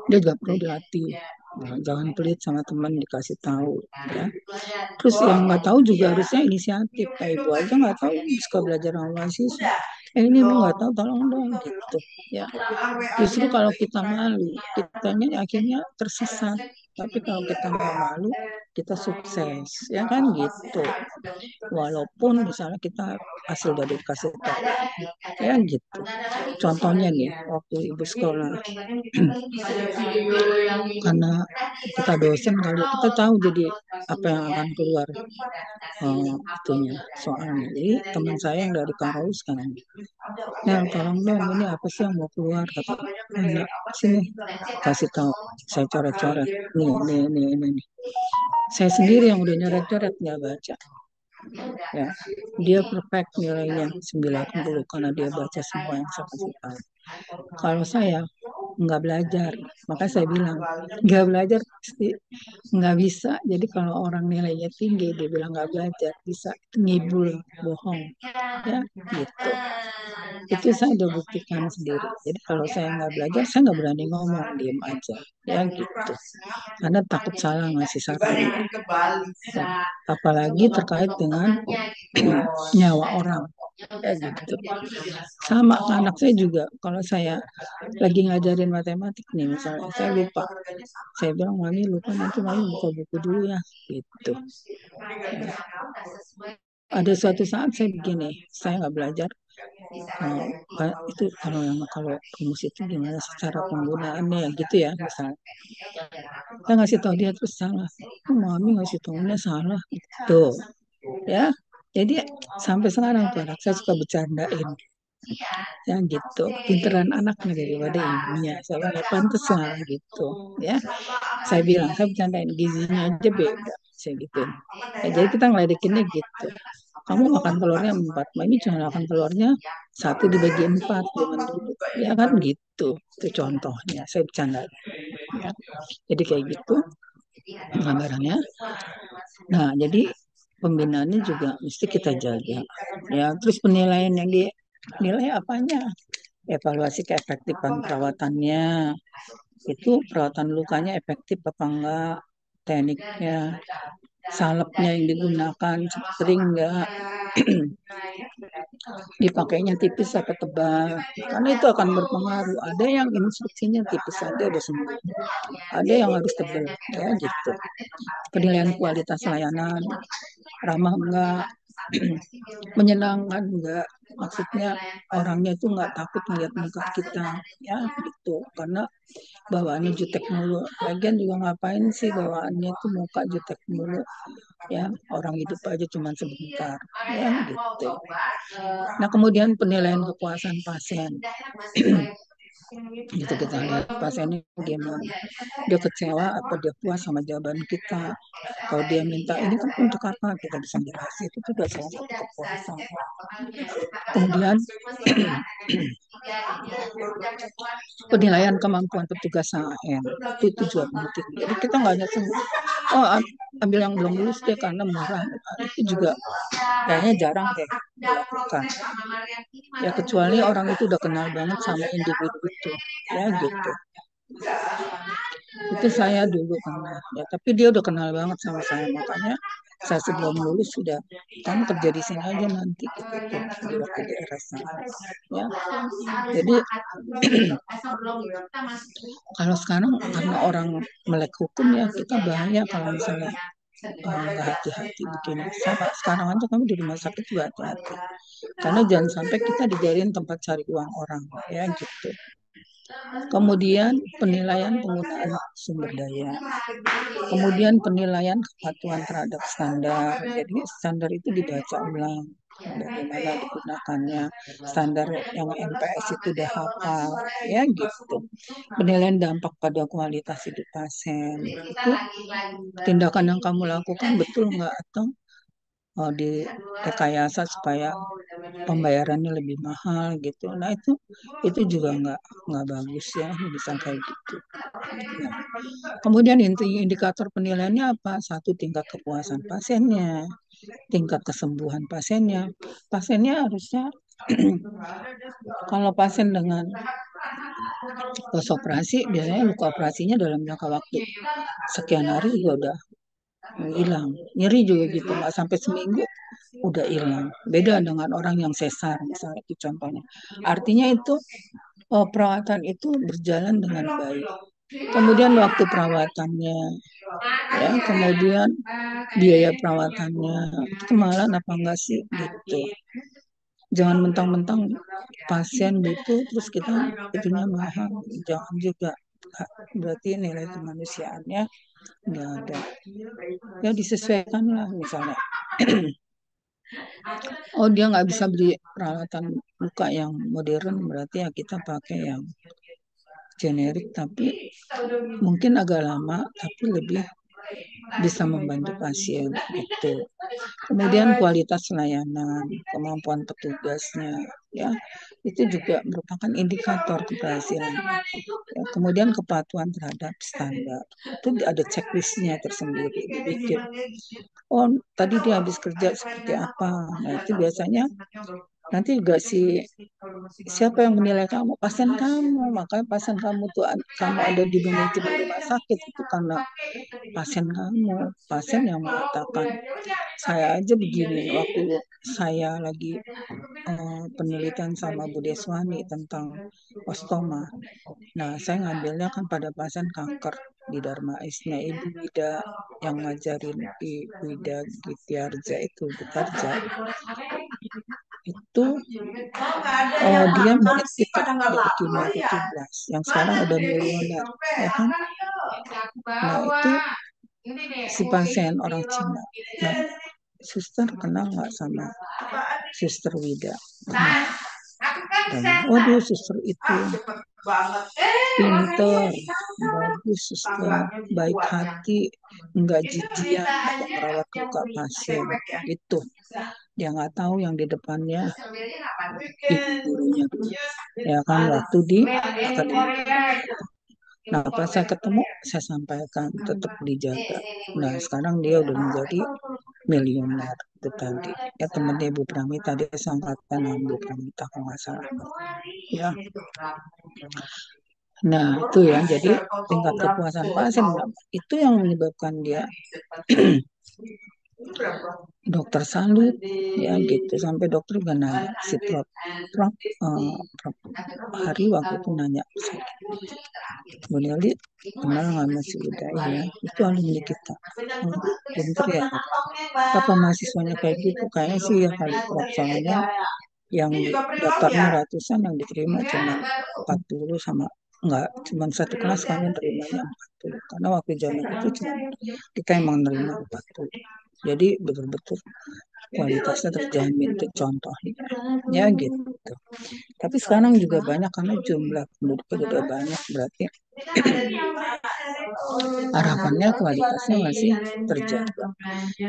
[SPEAKER 1] dia juga perlu dilatih. Nah, jangan pelit sama teman dikasih tahu ya. Terus yang nggak tahu juga harusnya inisiatif. Kayak ibu aja nggak tahu suka belajar sama mahasiswa. Ini ibu nggak tahu tolong dong gitu ya. Justru kalau kita malu, kitanya akhirnya tersesat. Tapi kalau kita nggak malu, kita sukses ya kan gitu. Walaupun misalnya kita hasil dari kasih tahu ya gitu. Contohnya nih waktu ibu sekolah karena kita dosen kali kita tahu jadi apa yang akan keluar itunya soalnya. Jadi teman saya yang dari Karaus kan, ya tolong dong ini apa sih yang mau keluar kata anak sini kasih tahu saya coret-coret nih. Saya sendiri yang udah nyoret-coret nggak baca ya dia perfect nilainya 90 karena dia baca semua yang saya kasih tahu. Kalau saya nggak belajar, maka saya bilang nggak belajar pasti nggak bisa. Jadi kalau orang nilainya tinggi dia bilang nggak belajar bisa itu ngibul, bohong ya gitu. Itu saya udah buktikan sendiri. Jadi kalau saya nggak belajar saya nggak berani ngomong, diem aja ya gitu. Karena takut salah ngasih saran. Ya, apalagi terkait dengan nyawa orang ya gitu. Sama anak saya juga kalau saya lagi ngajarin matematik nih misalnya saya lupa, saya bilang mami lupa nanti mami buka buku dulu ya gitu. Ada suatu saat saya begini, saya nggak belajar itu kalau rumus itu gimana secara penggunaannya ya gitu ya misalnya. Saya ngasih tahu dia terus salah, mami ngasih tahunya salah gitu ya. Jadi sampai sekarang tuh anak saya suka bercandain ya gitu, pinteran anaknya daripada ibunya. Saya bilang ya pantas lah gitu ya. Saya bilang saya bercandain gizinya aja beda saya gituin ya, jadi kita ngeledekinnya gitu, kamu makan telurnya 4, ini cuma makan telurnya 1 dibagi 4 zaman dulu ya kan gitu. Itu contohnya saya bercanda ya. Jadi kayak gitu gambarannya. Nah jadi pembinaannya juga mesti kita jaga ya. Terus penilaian yang dinilai apanya, evaluasi keefektifan perawatannya, itu perawatan lukanya efektif apa enggak, tekniknya, salepnya yang digunakan sering enggak, dipakainya tipis atau tebal, karena itu akan berpengaruh. Ada yang instruksinya tipis saja udah sembuh, ada yang harus tebal ya gitu. Penilaian kualitas layanan, ramah enggak, menyenangkan enggak, maksudnya orangnya itu enggak takut melihat muka kita ya gitu, karena bawaannya jutek mulu. Lagian juga ngapain sih bawaannya itu muka jutek mulu ya, orang hidup aja cuma sebentar ya gitu. Nah kemudian penilaian kepuasan pasien Gitu kita lihat pasiennya gimana, dia kecewa apa dia puas sama jawaban kita. Kalau dia minta ini kan untuk apa, kita bisa jelasin, itu juga salah satu kepuasan. Kemudian penilaian kemampuan petugas AN itu juga penting. Jadi kita nggak hanya ambil yang belum lulus deh karena murah, itu juga kayaknya jarang deh dilakukan. Ya kecuali orang itu udah kenal banget sama individu itu, ya gitu. Itu saya dulu pernah, ya tapi dia udah kenal banget sama saya, makanya saya sebelum lulus sudah, kamu kerja di sini aja nanti gitu, di waktu di RSA. Ya, jadi kalau sekarang karena orang melek hukum ya kita bahaya kalau misalnya nggak hati-hati begini. Sama sekarang aja kamu di rumah sakit juga hati-hati, karena jangan sampai kita dijadiin tempat cari uang orang, ya gitu. Kemudian penilaian penggunaan sumber daya. Kemudian penilaian kepatuhan terhadap standar. Jadi standar itu dibaca ulang bagaimana digunakannya. Standar yang MPS itu udah hafal, ya gitu. Penilaian dampak pada kualitas hidup pasien. Itu tindakan yang kamu lakukan betul nggak, atau di rekayasa supaya pembayarannya lebih mahal gitu. Nah itu juga nggak bagus ya, bisa kayak gitu. Nah, kemudian indikator penilaiannya apa? Satu, tingkat kepuasan pasiennya, tingkat kesembuhan pasiennya. Pasiennya harusnya kalau pasien dengan pos operasi biasanya luka operasinya dalam jangka waktu sekian hari juga udah hilang. Nyeri juga gitu, nggak sampai seminggu udah hilang. Beda dengan orang yang sesar misalnya, itu contohnya. Artinya itu perawatan itu berjalan dengan baik. Kemudian waktu perawatannya, ya, kemudian biaya perawatannya itu kemahalan apa enggak sih gitu. Jangan mentang-mentang pasien butuh terus kita itunya mahal, jangan juga. Berarti nilai kemanusiaannya nggak ada. Ya disesuaikan lah misalnya. Oh dia nggak bisa beli peralatan luka yang modern, berarti ya kita pakai yang generik tapi mungkin agak lama tapi lebih bisa membantu pasien gitu. Kemudian kualitas layanan, kemampuan petugasnya, ya itu juga merupakan indikator keberhasilan. Ya, kemudian kepatuhan terhadap standar, itu ada checklistnya tersendiri dibikin. Oh tadi dia habis kerja seperti apa, nah itu biasanya nanti juga siapa yang menilai kamu, pasien kamu. Makanya pasien kamu tuh, kamu ada di manajemen rumah sakit itu karena pasien kamu, pasien yang mengatakan. Saya aja begini, waktu saya lagi penelitian sama Bu Deswani tentang ostoma. Nah, saya ngambilnya kan pada pasien kanker di Dharma Isnya Ibu Wida yang ngajarin, di Wida Gitiarja itu, Gitarja. Itu dia murid kita di Kimia 17 yang sekarang udah miliuner, ya kan? Nah, itu si pasien orang Cina. Nah, suster kenal nggak sama suster Wida? Dan waduh suster itu pinter, bagus suster, baik hati, nggak jijian dalam merawat luka pasien. Itu dia nggak tahu yang di depannya ibu gurunya dulu, ya kan, waktu di akademi. Nah pas saya ketemu saya sampaikan tetap dijaga. Nah sekarang dia udah menjadi miliuner itu tadi. Ya temennya Ibu Pramita, dia seangkatan dengan Ibu Pramita kalau nggak salah. Ya. Nah itu ya, jadi tingkat kepuasan pasien itu yang menyebabkan dia dokter salut, ya gitu, sampai dokter juga nanya si Prof Hari waktu itu nanya, Bu Nelly kenal nggak sama si Uda? Ya itu alumni kita. Pinter ya, apa mahasiswanya kayak gitu? Kayaknya sih ya kali Prof, soalnya yang daftarnya ratusan, yang diterima cuma 40 sama enggak, cuma satu kelas kami nerimanya 40, karena waktu zaman itu cuma kita emang nerima 40. Jadi betul-betul kualitasnya terjamin, itu contohnya. Ya gitu. Tapi sekarang juga banyak karena jumlah penduduknya udah banyak, berarti harapannya kualitasnya masih terjaga.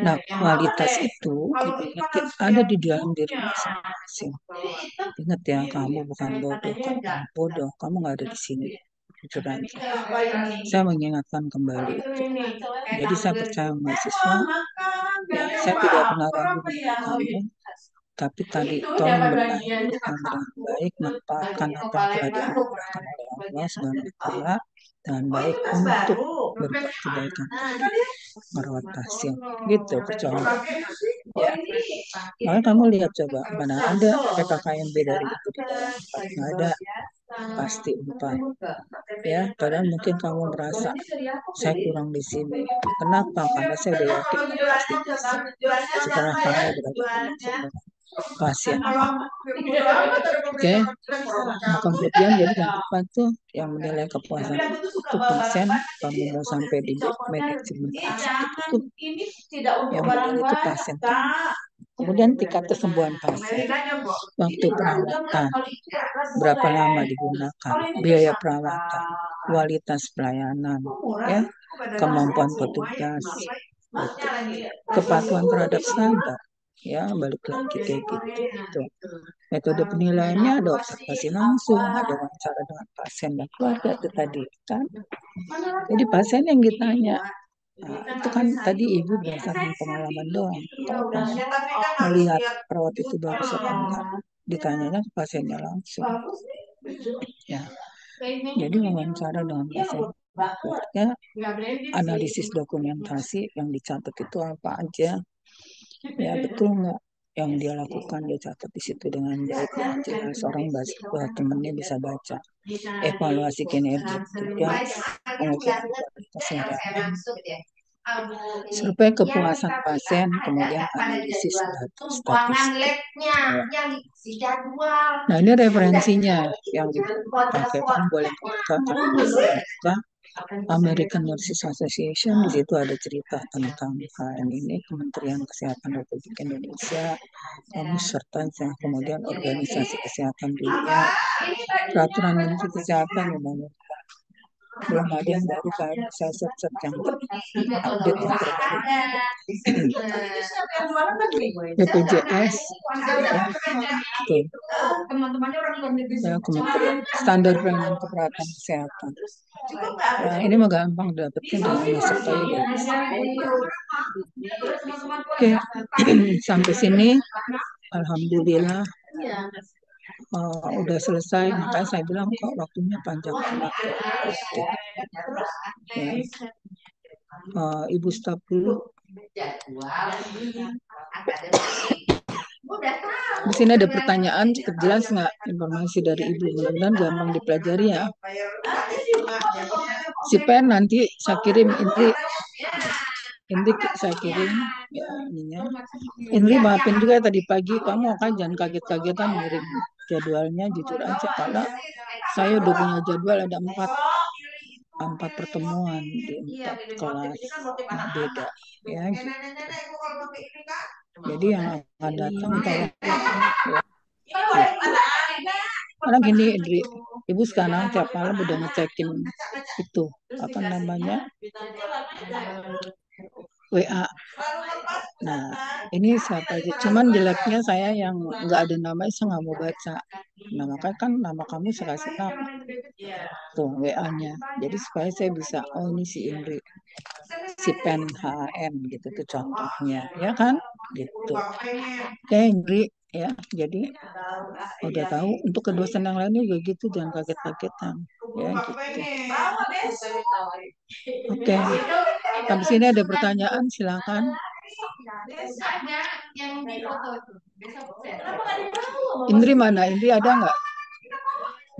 [SPEAKER 1] Nah, kualitas itu kita ingetin ada di dalam diri masing-masing. Ingat ya, kamu bukan bodoh, kalau kamu bodoh, kamu nggak ada di sini. Jujur aja. Saya mengingatkan kembali itu. Jadi saya percaya mahasiswa, ya, saya tidak pernah ragu dengan kamu, tapi tadi tolong benahi dengan baik, manfaatkan apa yang telah dianugerahkan oleh Allah SWT dengan baik untuk berbuat kebaikan, merawat pasien, gitu percaya. Ya, makanya kamu lihat coba mana ada PKKMB dari itu di dalam empat, nggak ada, pasti empat. Ya, padahal mungkin kamu merasa saya kurang di sini. Kenapa? Karena saya udah yakin kamu pasti bisa. Setelah kamu berada dengan pasien. Oke, nah kemudian jadi yang depan tuh yang menilai kepuasan itu pasien, kamu mau sampai di manajemen rumah sakit itu yang menilai itu pasien. Kemudian tingkat kesembuhan pasien, waktu perawatan, berapa lama digunakan, biaya perawatan, kualitas pelayanan, ya, kemampuan petugas, kepatuhan terhadap standar. Ya, balik lagi kayak gitu. Metode penilaiannya ada observasi langsung, ada wawancara dengan pasien dan keluarga itu tadi kan. Jadi pasien yang ditanya, nah, itu kan tadi ibu berdasarkan pengalaman doang. Kalau kamu melihat perawat itu bagus atau enggak, ditanyanya ke pasiennya langsung. Ya, jadi wawancara dengan pasien keluarga, analisis dokumentasi yang dicatat itu apa aja. Ya betul nggak yang dia lakukan, dia catat di situ dengan baik, dengan jelas, orang temennya bisa baca. Evaluasi kinerja petugas, pengukuran kualitasnya, survei kepuasan pasien, kemudian analisis data statistik. Nah ini referensinya yang dipakai, kamu boleh buka American Nurses Association, di situ ada cerita tentang ini, Kementerian Kesehatan Republik Indonesia, serta kemudian Organisasi Kesehatan Dunia, Peraturan Menteri Kesehatan, belum ada yang baru kan, saya search yang update yang terbaru. BPJS, ya, Kementerian Standar Pelayanan Keperawatan Kesehatan. Nah, ini mah gampang dapetnya dengan masuk aja. Oke, sampai sini, alhamdulillah. Udah selesai, makanya saya bilang kok waktunya panjang banget. Ya. Ibu stop dulu. Di sini ada pertanyaan, cukup jelas nggak informasi dari ibu? Mudah-mudahan gampang dipelajari ya. Si pen nanti saya kirim Indri saya kirim ya ininya. Indri maafin juga tadi pagi kamu kan jangan kaget-kagetan ngirim jadwalnya, jujur aja karena saya udah punya jadwal ada 4 pertemuan di 4 kelas beda ya gitu. Jadi yang akan datang tolong ya. Karena gini Indri, ibu sekarang tiap malam udah ngecekin itu apa namanya WA. Nah ini siapa aja, cuman jeleknya saya yang nggak ada namanya saya nggak mau baca. Nah makanya kan nama kamu saya kasih nama tuh WA-nya, jadi supaya saya bisa ini si Indri, si pen HM gitu tuh contohnya ya kan gitu. Oke Indri ya, jadi udah tahu untuk ke dosen yang lainnya juga gitu, jangan kaget-kagetan ya gitu. Oke, sampai sini ada pertanyaan silakan. Indri mana? Indri ada nggak?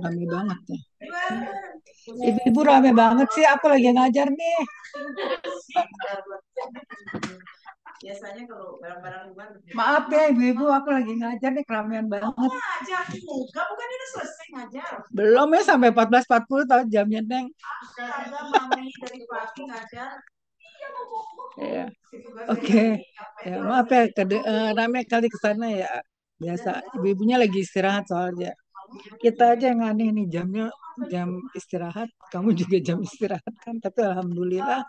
[SPEAKER 1] Rame banget ya. Ibu-ibu rame banget sih, aku lagi ngajar nih.
[SPEAKER 3] Biasanya kalau barang-barang luar.
[SPEAKER 1] Maaf ya ibu-ibu, aku lagi ngajar nih, keramaian banget.
[SPEAKER 3] Ngajar juga, bukan udah selesai ngajar?
[SPEAKER 1] Belum ya, sampai 14.40 tahu jamnya Neng.
[SPEAKER 3] Ada mami dari pagi ngajar.
[SPEAKER 1] Ya, oke. Ya, maaf ya, rame kali ke sana ya. Biasa, ibu-ibunya lagi istirahat soalnya. Kita aja yang aneh nih jamnya jam istirahat, kamu juga jam istirahat kan. Tapi alhamdulillah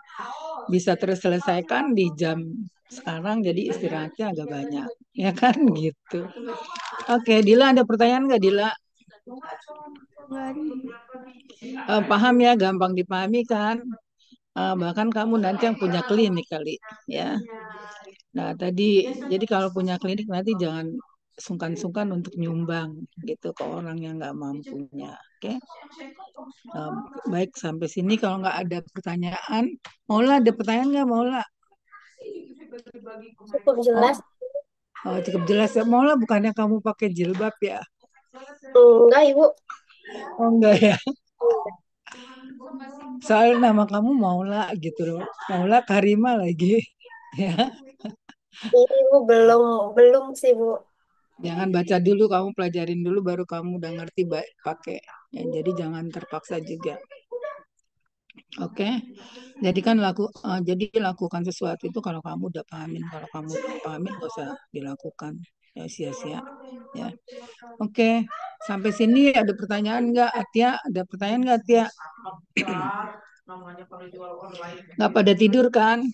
[SPEAKER 1] bisa terselesaikan di jam sekarang, jadi istirahatnya agak banyak. Ya kan gitu. Oke, Dila ada pertanyaan nggak Dila? Paham ya, gampang dipahami kan? Bahkan kamu nanti yang punya klinik kali ya. Nah, jadi kalau punya klinik nanti jangan sungkan-sungkan untuk nyumbang gitu ke orang yang nggak mampunya. Oke. Nah, baik sampai sini kalau nggak ada pertanyaan, Maula ada pertanyaan nggak Maula?
[SPEAKER 4] Cukup
[SPEAKER 1] Oh,
[SPEAKER 4] jelas.
[SPEAKER 1] cukup jelas ya. Maula bukannya kamu pakai jilbab ya?
[SPEAKER 4] Enggak, Ibu.
[SPEAKER 1] Oh enggak ya.
[SPEAKER 4] Enggak.
[SPEAKER 1] Soal nama kamu Maula gitu loh. Maula Karima lagi. Ya,
[SPEAKER 4] Ini Ibu belum belum sih, Bu.
[SPEAKER 1] jangan baca dulu, kamu pelajarin dulu baru kamu udah ngerti pakai. Ya, jadi jangan terpaksa juga. Oke. Jadi lakukan sesuatu itu kalau kamu udah pahamin, kalau kamu udah pahamin gak usah dilakukan. Ya sia-sia. Ya. Oke. Sampai sini ada pertanyaan nggak, Atia? Ada pertanyaan nggak, Atia? Nggak pada tidur kan?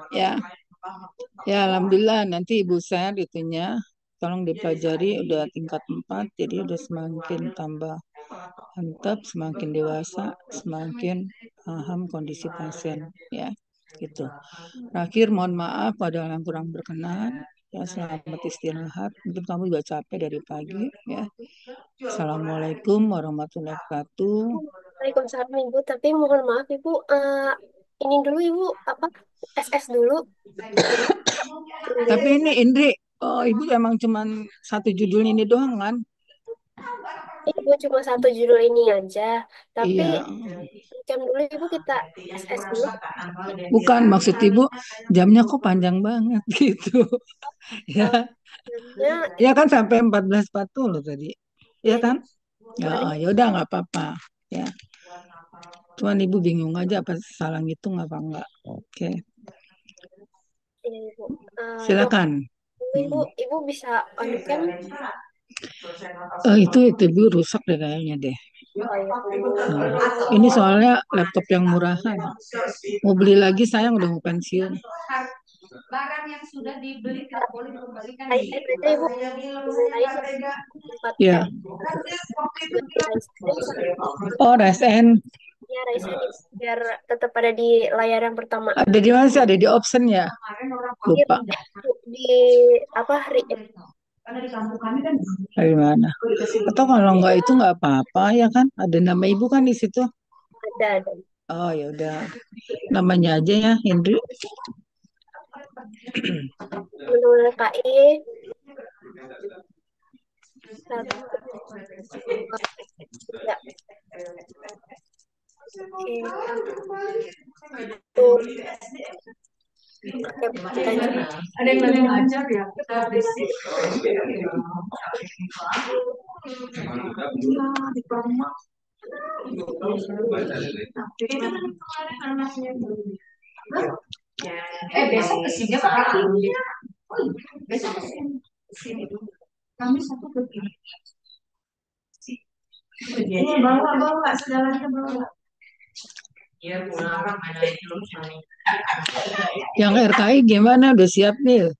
[SPEAKER 1] Ya. Ya, alhamdulillah nanti Ibu share itunya. Tolong dipelajari udah tingkat 4, jadi udah semakin tambah mantap, semakin dewasa, semakin paham kondisi pasien ya. Gitu. Terakhir mohon maaf pada yang kurang berkenan. Ya, selamat istirahat. Mungkin kamu juga capek dari pagi ya. Assalamualaikum warahmatullahi wabarakatuh.
[SPEAKER 4] Waalaikumsalam, Ibu. Tapi mohon maaf, Ibu. Ini dulu, Ibu. Apa? SS dulu.
[SPEAKER 1] Tapi
[SPEAKER 4] Indri.
[SPEAKER 1] ini Indri, Ibu emang cuman satu judul ini doang kan?
[SPEAKER 4] Ibu cuma satu judul ini aja. Tapi
[SPEAKER 1] Iya.
[SPEAKER 4] jam dulu, Ibu, kita SS dulu.
[SPEAKER 1] Bukan maksud Ibu jamnya kok panjang banget gitu.
[SPEAKER 4] Eh,
[SPEAKER 1] Ya,
[SPEAKER 4] Jamnya,
[SPEAKER 1] ya kan sampai 14.40 tadi.
[SPEAKER 4] ya,
[SPEAKER 1] Ya
[SPEAKER 4] Ibu.
[SPEAKER 1] kan? Ya,
[SPEAKER 4] Kemarin,
[SPEAKER 1] ya udah nggak apa-apa. Ya, cuman Ibu bingung aja apa salah ngitung apa enggak. Oke,
[SPEAKER 4] ya, Ibu. Dok,
[SPEAKER 1] silakan.
[SPEAKER 4] Ibu,
[SPEAKER 1] Hmm.
[SPEAKER 4] Ibu bisa on cam?
[SPEAKER 1] Itu Ibu rusak deh kayaknya deh.
[SPEAKER 4] Oh, ya.
[SPEAKER 1] Ini soalnya laptop yang murahan. Mau beli lagi sayang udah mau pensiun.
[SPEAKER 3] Barang yang sudah dibeli tidak boleh dikembalikan di
[SPEAKER 4] Ryzen aja, Ibu. Ryzen
[SPEAKER 1] Ya.
[SPEAKER 4] 4M. Ryzen
[SPEAKER 1] Oh, RSN.
[SPEAKER 4] ya, Ryzen Ibu. Biar tetap ada di layar yang pertama.
[SPEAKER 1] Ada di mana sih? Ada di option ya?
[SPEAKER 4] Di,
[SPEAKER 1] Lupa.
[SPEAKER 4] di apa?
[SPEAKER 1] Dari mana? Atau kalau nggak itu nggak apa-apa ya kan? Ada nama Ibu kan di situ.
[SPEAKER 4] Ada.
[SPEAKER 1] Oh ya udah. Namanya aja ya, Hendri.
[SPEAKER 4] Teman-teman KI satu dua tiga. Oke, tuh oke belajar.
[SPEAKER 3] Ada yang lagi ngajar ya, kita berisik. Di rumah. Itu kan kemarin anaknya dulu. Besok kesini Pak. Besok kesini. Kami satu ke kiri. Bawa segalanya bawa. Iya pulang ada terus.
[SPEAKER 1] Yang RKI gimana? Udah siap nih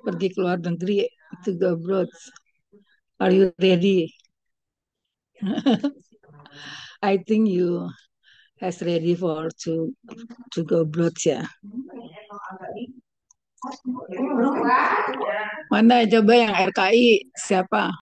[SPEAKER 1] pergi ke luar negeri to go abroad. Are you ready? I think you has ready for to go abroad ya. Mana coba yang RKI siapa?